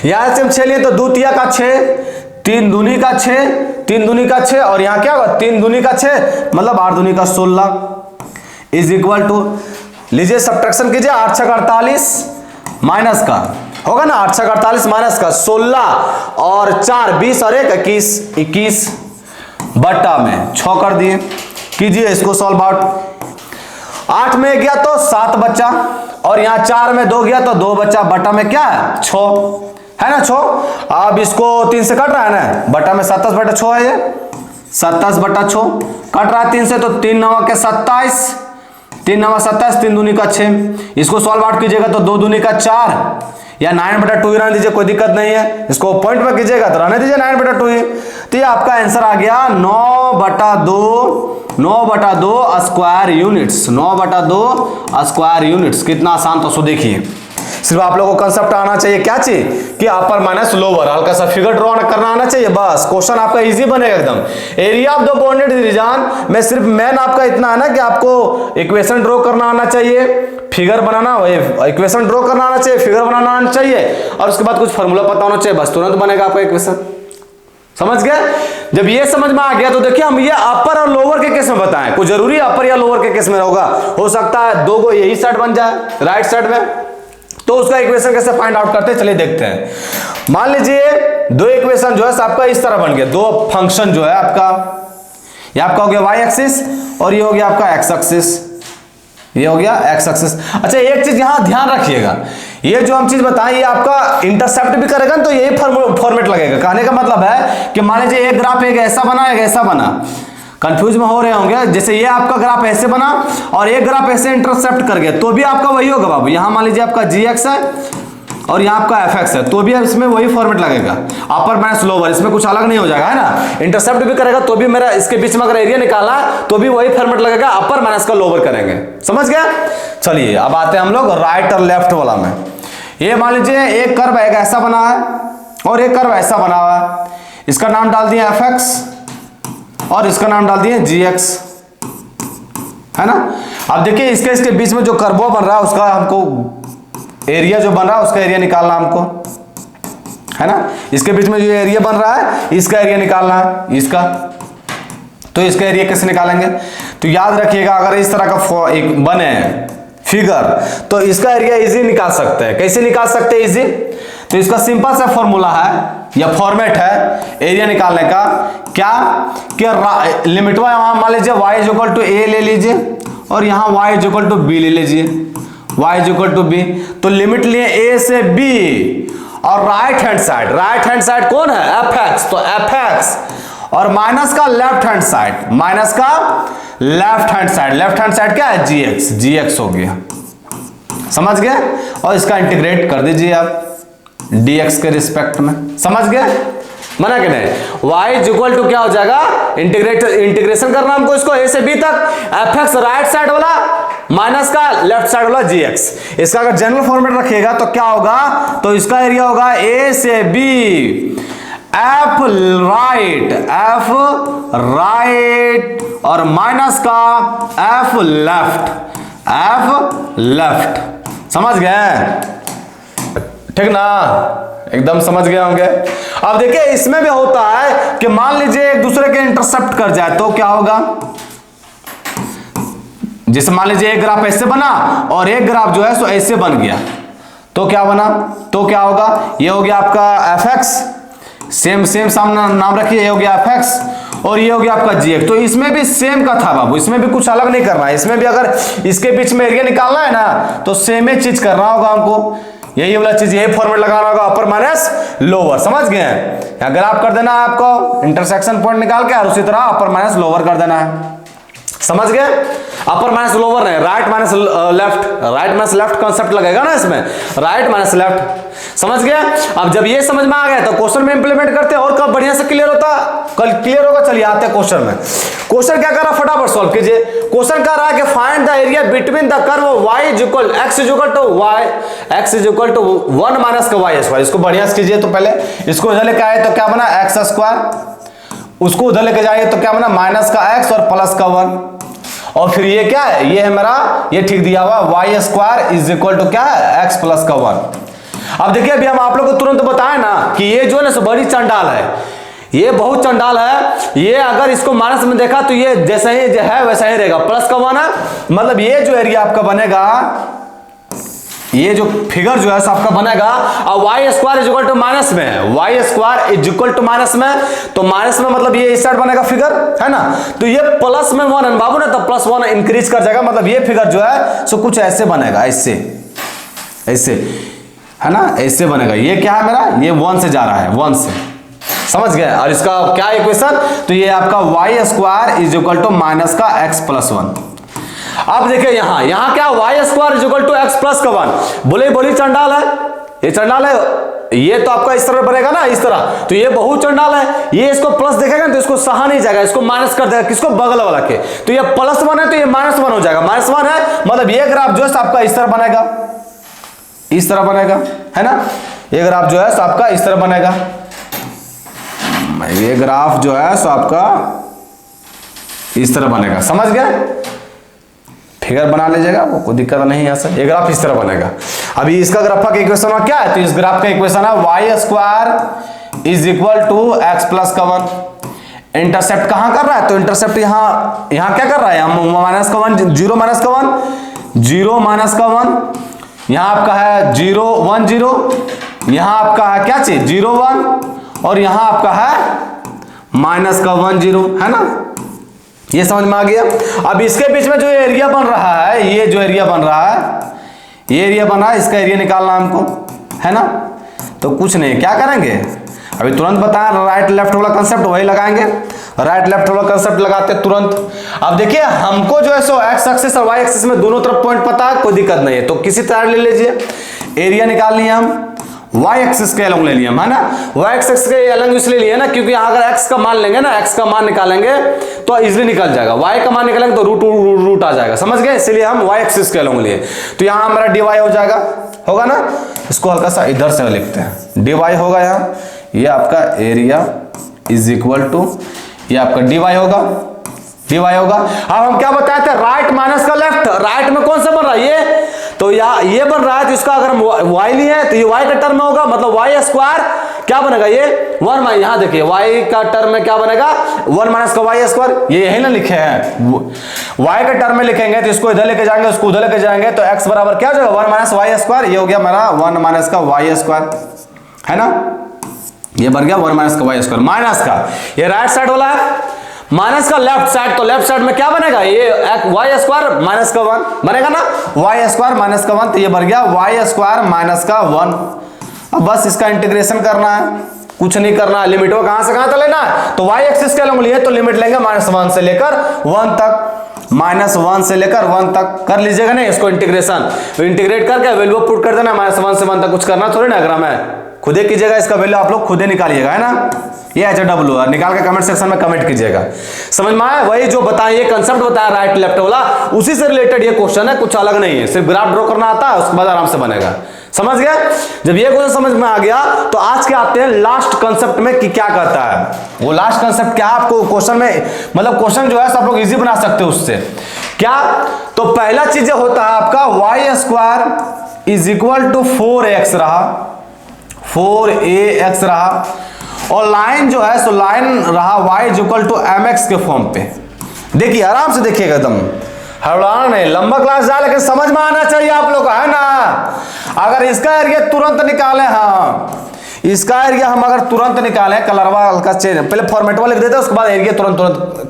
यहाँ एलसीएम 6 लिए तो 2 तिया का 6, 3 दूनी का 6 और यहाँ क्या होगा 3 दूनी का 6 मतलब 8 दूनी का 16 इज इक्वल टू, लीजिए सब्ट्रैक्शन कीजिए 8 6 48 माइनस का होगा ना 8 6 48 माइनस का 16 और 4 20 और 1 21 बटा में 6 कर दिए। कीजिए इसको सॉल्व आउट, 8 में गया तो 7 बचा और यहाँ 4 में 2 गया तो 2 बचा, बटा में क्या है 6 है ना 6। अब इसको 3 से कट रहा है ना, बटा में 27/6 है, ये 27/6 कट रहा है 3 से तो 3 9 के 27, 3 9 27, 3 दूनी का 6। इसको सॉल्व आउट कीजिएगा तो 2 दूनी का 4 या 9/2 ही रहने दीजिए, कोई दिक्कत नहीं है। इसको पॉइंट में कीजिएगा तो रहने दीजिए 9/2 ही। तो ये आपका आंसर आ गया 9/2 स्क्वायर यूनिट्स, 9/2 स्क्वायर यूनिट्स। कितना आसान तो देखिए, सिर्फ आप लोगों को कंसेप्ट आना चाहिए, क्या चीज कि अपर माइनस लोअर, हल्का सा फिगर ड्रॉ करना आना चाहिए, बस क्वेश्चन आपका इजी बनेगा एकदम। Area of the bounded reason में सिर्फ मेन आपका इतना है ना कि आपको इक्वेशन ड्रॉ करना आना चाहिए, फिगर बनाना, इक्वेशन ड्रॉ करना आना चाहिए, फिगर बनाना आना चाहिए और उसके बाद कुछ फॉर्मूला पता होना चाहिए, बस तुरंत बनेगा आपका इक्वेशन। समझ गए? जब ये समझ में आ गया तो देखिए हम ये अपर और लोअर के केस में बताएं, कुछ जरूरी अपर या लोअर के केस में होगा, हो सकता है दो को यही साइड बन जाए राइट साइड में, तो उसका इक्वेशन कैसे फाइंड आउट करते हैं चलिए देखते हैं। मान लीजिए दो इक्वेशन जो है आपका इस तरह बन गया, दो फंक्शन जो है आपका, ये आपका हो गया y एक्सिस और ये हो गया आपका x एक्सिस, ये हो गया x एक्सिस। अच्छा एक चीज यहां ध्यान रखिएगा, ये जो हम चीज बताएं ये आपका इंटरसेप्ट भी करेगा तो यही फॉर्मेट लगेगा। कहने का मतलब है कि मान लीजिए एक ग्राफ एक ऐसा बना एक ऐसा बना, कंफ्यूज में हो रहे होंगे, जैसे ये आपका ग्राफ ऐसे बना और एक ग्राफ ऐसे इंटरसेप्ट कर गया तो भी आपका वही होगा बाबू। यहां मान लीजिए आपका gx है और यहाँ आपका fx है तो भी इसमें वही फॉर्मेट लगेगा, अपर माइनस लोअर, इसमें कुछ अलग नहीं हो जाएगा, है ना। इंटरसेप्ट भी करेगा तो भी मेरा इसके बीच में अगर एरिया निकालना तो भी वही फॉर्मेट लगेगा, अपर माइनस का लोअर करेंगे। समझ गया? चलिए अब आते हैं हम लोग राइट और लेफ्ट वाला में। ये मान लीजिए एक कर्व एक ऐसा बना है और एक कर्व ऐसा बना हुआ है, इसका नाम डाल दिए fx और इसका नाम डाल दिए gx, है ना। अब देखिए इसके बीच में जो कर्व बन रहा है उसका हमको एरिया जो बन रहा है उसका एरिया निकालना हमको, है ना। इसके बीच में जो एरिया बन रहा है इसका एरिया निकालना है इसका, तो इसका एरिया कैसे निकालेंगे? तो याद रखिएगा अगर इस तरह का एक बने फिगर तो इसका एरिया इजी निकाल सकते हैं। कैसे निकाल सकते हैं इजी? तो इसका सिंपल सा फॉर्मूला है या फॉर्मेट है एरिया निकालने का, क्या कि लिमिटवा यहां मान लीजिए y is equal to a ले लीजिए और यहां y is equal to b ले लीजिए, y is equal to B. तो लिमिट लिए a से b और राइट हैंड साइड कौन है, fx, तो fx और माइनस का लेफ्ट हैंड साइड क्या है, gx हो गया, समझ गए। और इसका इंटीग्रेट कर दीजिए आप dx के रिस्पेक्ट में, समझ गए, मना कि नहीं। y इज इक्वल टू क्या हो जाएगा, इंटीग्रेशन करना हमको इसको a से b तक, fx राइट साइड वाला माइनस का लेफ्ट साइड वाला gx। इसका अगर जनरल फॉर्मेट रखिएगा तो क्या होगा, तो इसका एरिया होगा a से b f राइट और माइनस का f लेफ्ट, समझ गए, ठीक ना, एकदम समझ गए होंगे। अब देखिए इसमें भी होता है कि मान लीजिए एक दूसरे के इंटरसेप्ट कर जाए तो क्या होगा, जैसे मान लीजिए एक ग्राफ ऐसे बना और एक ग्राफ जो है सो ऐसे बन गया, तो क्या बना, तो क्या होगा, ये हो गया आपका fx, सेम सामने नाम रखिए, ये हो गया fx और ये हो गया आपका gx। तो इसमें भी सेम का था बाबू, इसमें भी कुछ अलग नहीं करना है, इसमें भी अगर इसके बीच में एरिया निकालना है ना तो सेम ही चीज करना होगा हमको, यही वाला चीज, यही फॉर्मेट लगाना होगा, अपर माइनस लोअर, समझ गए। अगर आप कर देना है आपको इंटरसेक्शन पॉइंट निकाल के और उसी तरह अपर माइनस लोअर कर देना है, समझ गए। अपर माइनस लोअर नहीं, राइट माइनस लेफ्ट कॉन्सेप्ट लगेगा ना इसमें, राइट माइनस लेफ्ट, समझ गए। अब जब ये समझ में आ गया तो क्वेश्चन में इंप्लीमेंट करते हैं और कब बढ़िया से क्लियर होता, कल क्लियर होगा। चलिए आते हैं क्वेश्चन में। क्वेश्चन क्या कर रहा है, फटाफट सॉल्व कीजिए। क्वेश्चन कह रहा है कि find the area between the curve y is equal x is equal to 1 minus का y स्क्वायर। इसको बढ़िया से कीजिए। तो पहले इसको इधर लेके आए तो क्या बना x स्क्वायर, उसको उधर लेके जाइए तो क्या बना माइनस का x और प्लस का 1, और फिर ये क्या है, ये है मेरा, ये ठीक दिया हुआ y square is equal to क्या है x प्लस का 1। अब देखिए अभी हम आप लोग को तुरंत बताए ना कि ये जो है ना बड़ी चंडाल है, ये बहुत चंडाल है। ये अगर इसको माइनस में देखा तो ये जैसा ही है वैसा ही रहेगा, प्लस का 1 है, मतलब ये जो एरिया आपका बनेगा, ये जो फिगर जो है आपका बनेगा, और y square is equal to minus में है, y square is equal to minus में, तो माइनस में मतलब ये इस साइड बनेगा फिगर, है ना। तो ये प्लस में 1 है बाबू ना, तो प्लस 1 इंक्रीज कर जाएगा, मतलब ये फिगर जो है सो कुछ ऐसे बनेगा, ऐसे है ना, ऐसे बनेगा। ये क्या है मेरा, ये 1 से जा रहा है, 1 से, समझ गए। और इसका क्या इक्वेशन, तो ये आपका y square is equal to minus का x प्लस 1। अब देखिए यहाँ क्या y square is equal to x plus का 1, बोली चंडाल है, ये चंडाल है, ये तो आपका इस तरह बनेगा ना, इस तरह, तो ये बहुत चंडाल है। ये इसको प्लस देखेगा तो इसको सहा नहीं जाएगा, इसको माइनस कर देगा, किसको, बगल वाला के। तो ये प्लस 1 है तो ये माइनस 1 हो जाएगा, माइनस 1 है, मतलब ये ग्राफ जो है आपका इस तरह बनेगा, इस तरह बनेगा, है ना। ये ग्राफ जो है सो आपका इस तरह बनेगा, ये ग्राफ जो है सो आपका इस तरह बनेगा, समझ गए। फिगर बना लीजिएगा, वो कोई दिक्कत नहीं है सर, ये ग्राफ इस तरह बनेगा। अभी इसका ग्राफ का इक्वेशन क्या है, तो इस ग्राफ का इक्वेशन है y square is equal to x plus का 1। इंटरसेप्ट कहां कर रहा है, तो इंटरसेप्ट यहाँ क्या कर रहा है, माइनस का 1, 0 माइनस का 1, 0 माइनस का 1, यहाँ आपका है 0 1 0, यहाँ आपका है क्या चीज 0 1, और यहाँ आपका है माइनस का 1 0, है ना। ये समझ में आ गया। अब इसके बीच में जो एरिया बन रहा है, ये जो एरिया बन रहा है, ये एरिया बना है, इसका एरिया निकालना हमको, है ना। तो कुछ नहीं, क्या करेंगे अभी तुरंत बताएं, राइट लेफ्ट वाला कंसेप्ट वही लगाएंगे, राइट लेफ्ट वाला कंसेप्ट लगाते तुरंत। अब देखिए हमको जो है सो एक्स एक्सिस और वाई एक्सिस में दोनों तरफ पॉइंट पता है, कोई दिक्कत नहीं है। तो किसी तरह ले लीजिए, एरिया निकाल लिया हम, y एक्सिस के अलग ले लिया, है ना। y एक्सिस के अलग इसलिए लिए ना क्योंकि यहाँ अगर x का मान लेंगे ना, x का मान निकालेंगे तो इजीली निकल जाएगा, y का मान निकालेंगे तो रूट आ जाएगा, समझ गए। इसलिए हम y एक्सिस के अलग लिए। तो यहाँ हमारा dy हो जाएगा, होगा ना। इसको हल्का सा इधर से लिखते हैं, dy होगा यहाँ, ये आपका एरिया इज इक्वल टू, ये आपका dy होगा। अब हम क्या बताए थे, राइट माइनस का लेफ्ट, राइट में कौन सा बन रहा है, ये तो ये बन रहा है, तो इसका अगर हम y लिए तो ये y का टर्म में होगा, मतलब y स्क्वायर क्या बनेगा, ये 1 माइनस, यहाँ देखिए y का टर्म में क्या बनेगा 1 माइनस का y स्क्वायर, ये यही ना लिखे हैं, y का टर्म में लिखेंगे तो इसको इधर लेके जाएंगे, उसको उधर लेके जाएंगे, तो x बराबर क्या हो जाएगा 1 माइनस y स्क्वायर, ये हो गया मेरा 1 माइनस का y स्क्वायर, है ना। ये बन गया 1 माइनस का y स्क्वायर, माइनस का ये राइट साइड वाला है, माइनस का लेफ्ट साइड, तो लेफ्ट साइड में क्या बनेगा, ये वाई स्क्वायर माइनस का 1 बनेगा ना, वाई स्क्वायर माइनस का 1, तो ये बन गया वाई स्क्वायर माइनस का 1। अब बस इसका इंटीग्रेशन करना है, कुछ नहीं करना है। लिमिट को कहां से कहां तक लेना है, तो वाई एक्सिस के लिए तो लिमिट लेंगे -1 से लेकर 1 तक, -1 से लेकर 1 तक कर लीजिएगा ना इसको इंटीग्रेशन। इंटीग्रेट करके वैल्यू पुट कर देना, -1 से 1 तक, कुछ करना थोड़ी ना, अगर मैं खुदे कीजिएगा, इसका वैल्यू आप लोग खुदे निकालिएगा, है ना। ये HW निकाल के कमेंट सेक्शन में कमेंट कीजिएगा। समझ में आया, वही जो बताया, ये कंसेप्ट बताया राइट लेफ्ट वाला, उसी से रिलेटेड ये क्वेश्चन है, कुछ अलग नहीं है, सिर्फ ग्राफ ड्रॉ करना आता है, उसके बाद आराम से बनेगा। समझ गया, जब ये क्वेश्चन समझ में आ गया तो आज के आते हैं लास्ट कंसेप्ट में कि क्या कहता है। वो लास्ट कंसेप्ट क्या, आपको क्वेश्चन में मतलब क्वेश्चन जो है सब लोग इजी बना सकते हो उससे। क्या, तो पहला चीज होता है आपका y square is equal to 4x रहा, 4ax रहा, और लाइन जो है सो लाइन रहा y is equal to mx के फॉर्म पे। देखिए आराम से देखिएगा, एकदम हड़बड़ाना नहीं, लंबा क्लास जाए लेकिन समझ में आना चाहिए आप लोग, है ना। अगर इसका एरिया तुरंत निकाले, हाँ इसका एरिया हम अगर तुरंत निकाले, कलरवा हल्का चेंज, पहले फॉर्मेट लिख देते हैं, उसके बाद एरिया तुरंत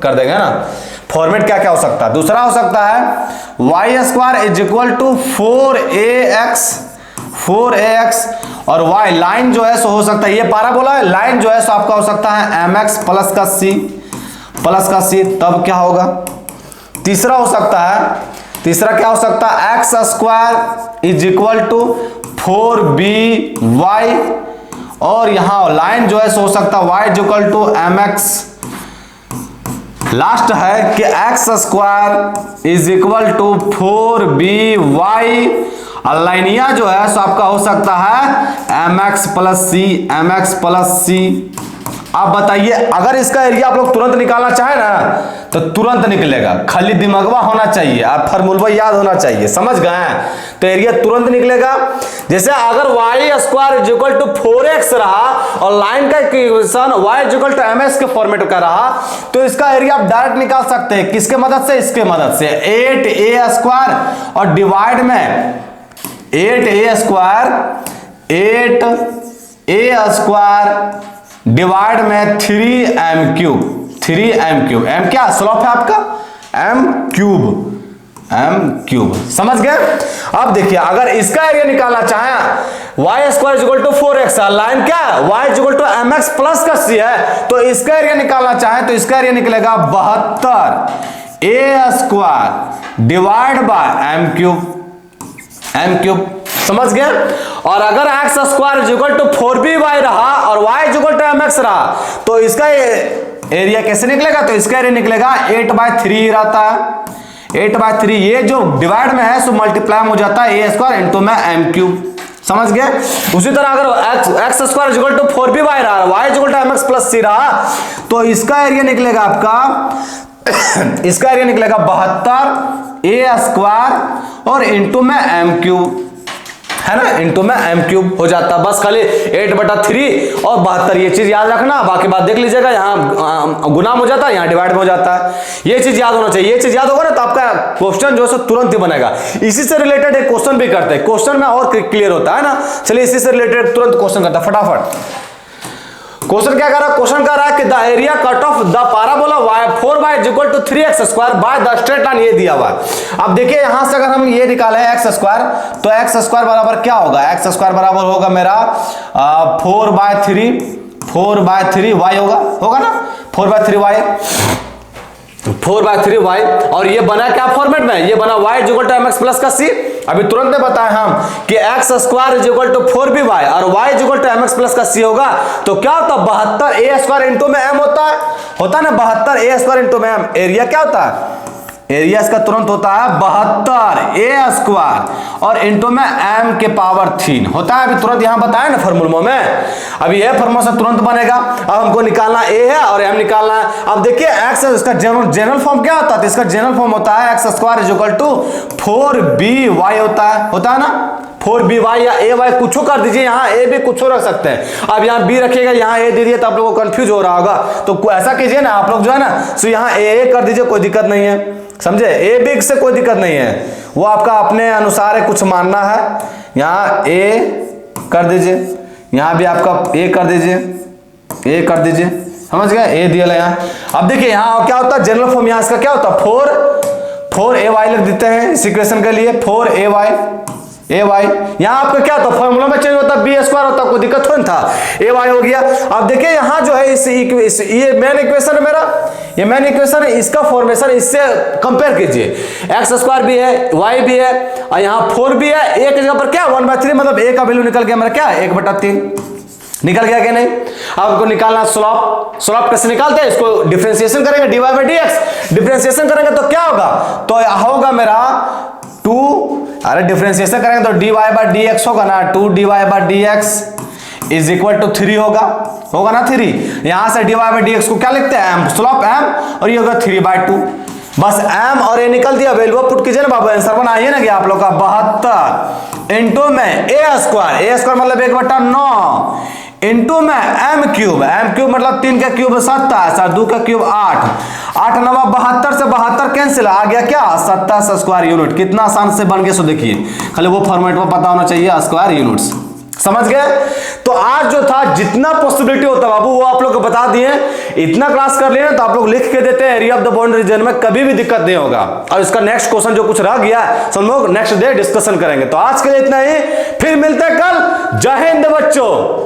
कर देंगे ना। फॉर्मेट क्या क्या हो सकता है, दूसरा हो सकता है Y square is equal to 4ax और y लाइन जो है सो हो सकता है, ये पैराबोला है, लाइन जो है सो आपका हो सकता है mx प्लस का c, तब क्या होगा। तीसरा हो सकता है, तीसरा क्या हो सकता है, x square is equal to 4by, और यहां लाइन जो है सो हो सकता है y is equal to mx। Last है कि x square is equal to 4by, लाइनिया जो है सो आपका हो सकता है mx प्लस c। आप बताइए, अगर इसका एरिया आप लोग तुरंत निकालना चाहे ना तो तुरंत निकलेगा, खाली दिमागवा होना चाहिए, आप फार्मूला याद होना चाहिए, समझ गए, तो एरिया तुरंत निकलेगा। जैसे अगर y square is equal to 4x रहा और लाइन का equation y is equal to mx के फॉर्मेट का रहा, तो इसका एरिया आप डायरेक्ट निकाल सकते हैं, किसके मदद से, इसके मदद से 8a स्क्वायर और डिवाइड में 8a स्क्वायर डिवाइड में 3m क्यूब, m क्या स्लोप है आपका, m क्यूब, समझ गए। अब देखिए अगर इसका एरिया निकालना चाहे, y square equal to 4x, line क्या है, y equal to mx plus का c है, तो इसका एरिया निकालना चाहे तो इसका एरिया निकलेगा 72a square divide by m cube, समझ गए। और अगर x square is equal to 4by रहा और y is equal to mx रहा, तो इसका एरिया कैसे निकलेगा, तो इसका एरिया निकलेगा 8/3 रहता है, 8/3, ये जो डिवाइड में है सो मल्टीप्लाई हो जाता है a स्क्वायर इनटू में m क्यूब, समझ गए। उसी तरह अगर x square is equal to 4by रहा, y is equal to mx plus c रहा, तो इसका एरिया निकलेगा आपका इसका एरिया निकलेगा 72a स्क्वायर और इनटू में m क्यूब, है ना, इनटू में m क्यूब हो जाता है। बस खाली 8/3 और 72, ये चीज याद रखना, बाकी बात देख लीजिएगा, यहाँ गुना हो जाता है, यहाँ डिवाइड में हो जाता है, ये चीज याद होना चाहिए। ये चीज याद होगा ना तो आपका क्वेश्चन जो है तुरंत ही बनेगा। इसी से रिलेटेड एक क्वेश्चन भी करते हैं, क्वेश्चन में और क्लियर होता है ना। चलिए इसी से रिलेटेड तुरंत क्वेश्चन करता है फटाफट। क्वेश्चन क्या कर रहा है, क्वेश्चन कर रहा है कि the area cut of the parabola y4y is equal to 3x square by the straight line, ये दिया हुआ है। अब देखिए यहां से अगर हम ये निकाले x स्क्वायर, तो x स्क्वायर बराबर क्या होगा, x स्क्वायर बराबर होगा मेरा 4/3 y होगा ना, 4/3 y, और ये बना क्या फॉर्मेट में, ये बना y is equal to mx plus का c। अभी तुरंत में बताए हम कि x square is equal to 4by और y is equal to mx plus का c होगा, तो क्या होता है 72a स्क्वायर इनटू में m होता है ना, 72a स्क्वायर इनटू में m। एरिया क्या होता है, एरिया इसका तुरंत होता है 72a स्क्वायर और इनटू में m के पावर 3 होता है। अभी तुरंत यहां बताया ना फॉर्मूला में, अभी ये फॉर्मूला से तुरंत बनेगा। अब हमको निकालना a है और m निकालना है। अब देखिए x इसका जनरल फॉर्म क्या होता है, तो इसका जनरल फॉर्म होता है x square is equal to 4by होता है ना, 4by या ay कुछ कर दीजिए, यहाँ a भी कुछ रख सकते हैं। अब यहाँ b रखिएगा, यहाँ a दे दिए तो आप लोगों को कंफ्यूज हो रहा होगा, तो ऐसा कीजिए ना आप लोग जो है ना, सो यहाँ a कर दीजिए, कोई दिक्कत नहीं है, समझे, ए बी से कोई दिक्कत नहीं है, वो आपका अपने अनुसार है, कुछ मानना है। यहाँ ए कर दीजिए, यहाँ भी आपका ए कर दीजिए, समझ गए, ए दिया यहाँ। अब देखिए यहाँ क्या होता है, जनरल फॉर्म यहाँ इसका क्या होता है, 4ay लिख देते हैं इस इक्वेशन के लिए, 4ay यहाँ आपका क्या होता है, फॉर्मूला में चेंज होता है, b स्क्वायर होता है, कोई दिक्कत थोड़ी था, ay हो गया। अब देखिए यहाँ जो है ये मेन इक्वेशन है मेरा, ये मेन इक्वेशन है, इसका फॉर्मेशन इससे कंपेयर कीजिए, एक्स स्क्वायर भी है, y भी है, और यहाँ 4 भी है, एक जगह पर क्या 1/3, मतलब a का वैल्यू निकल गया मेरा क्या 1/3 निकल गया क्या नहीं। अब आपको निकालना स्लॉप कैसे निकालते हैं, इसको डिफरेंशिएशन करेंगे, dy बाई dx, डिफरेंशिएशन करेंगे तो क्या होगा, तो होगा मेरा 2, अरे डिफरेंशिएशन करेंगे तो dy बाई dx होगा ना, 2dy by dx is equal to 3 होगा ना 3, यहां से dy बाई dx को क्या लिखते हैं m, स्लॉप m, और ये होगा 3/2, बस m और a निकल दिया, वैल्यू पुट कीजिए ना बाबू, आंसर बनाइए ना कि आप लोग का 72 इंटू में a स्क्वायर मतलब 1/9 इंटू में m क्यूब मतलब 3 का क्यूब 7, 2 का क्यूब 8, 8 9 72 से 72 कैंसिल, आ गया क्या 27 स्क्वायर यूनिट। कितना आसान से बन गया, सो देखिए खाली वो फॉर्मेट में पता होना चाहिए, स्क्वायर यूनिट्स, समझ गए। तो आज जो था जितना पॉसिबिलिटी होता बाबू वो आप लोग को बता दिए, इतना क्लास कर लिए ना तो आप लोग लिख के देते हैं, area of the boundary region में कभी भी दिक्कत नहीं होगा। और इसका नेक्स्ट क्वेश्चन जो कुछ रह गया सब लोग नेक्स्ट डे डिस्कशन करेंगे। तो आज के लिए इतना ही, फिर मिलते हैं कल। जय हिंद बच्चों।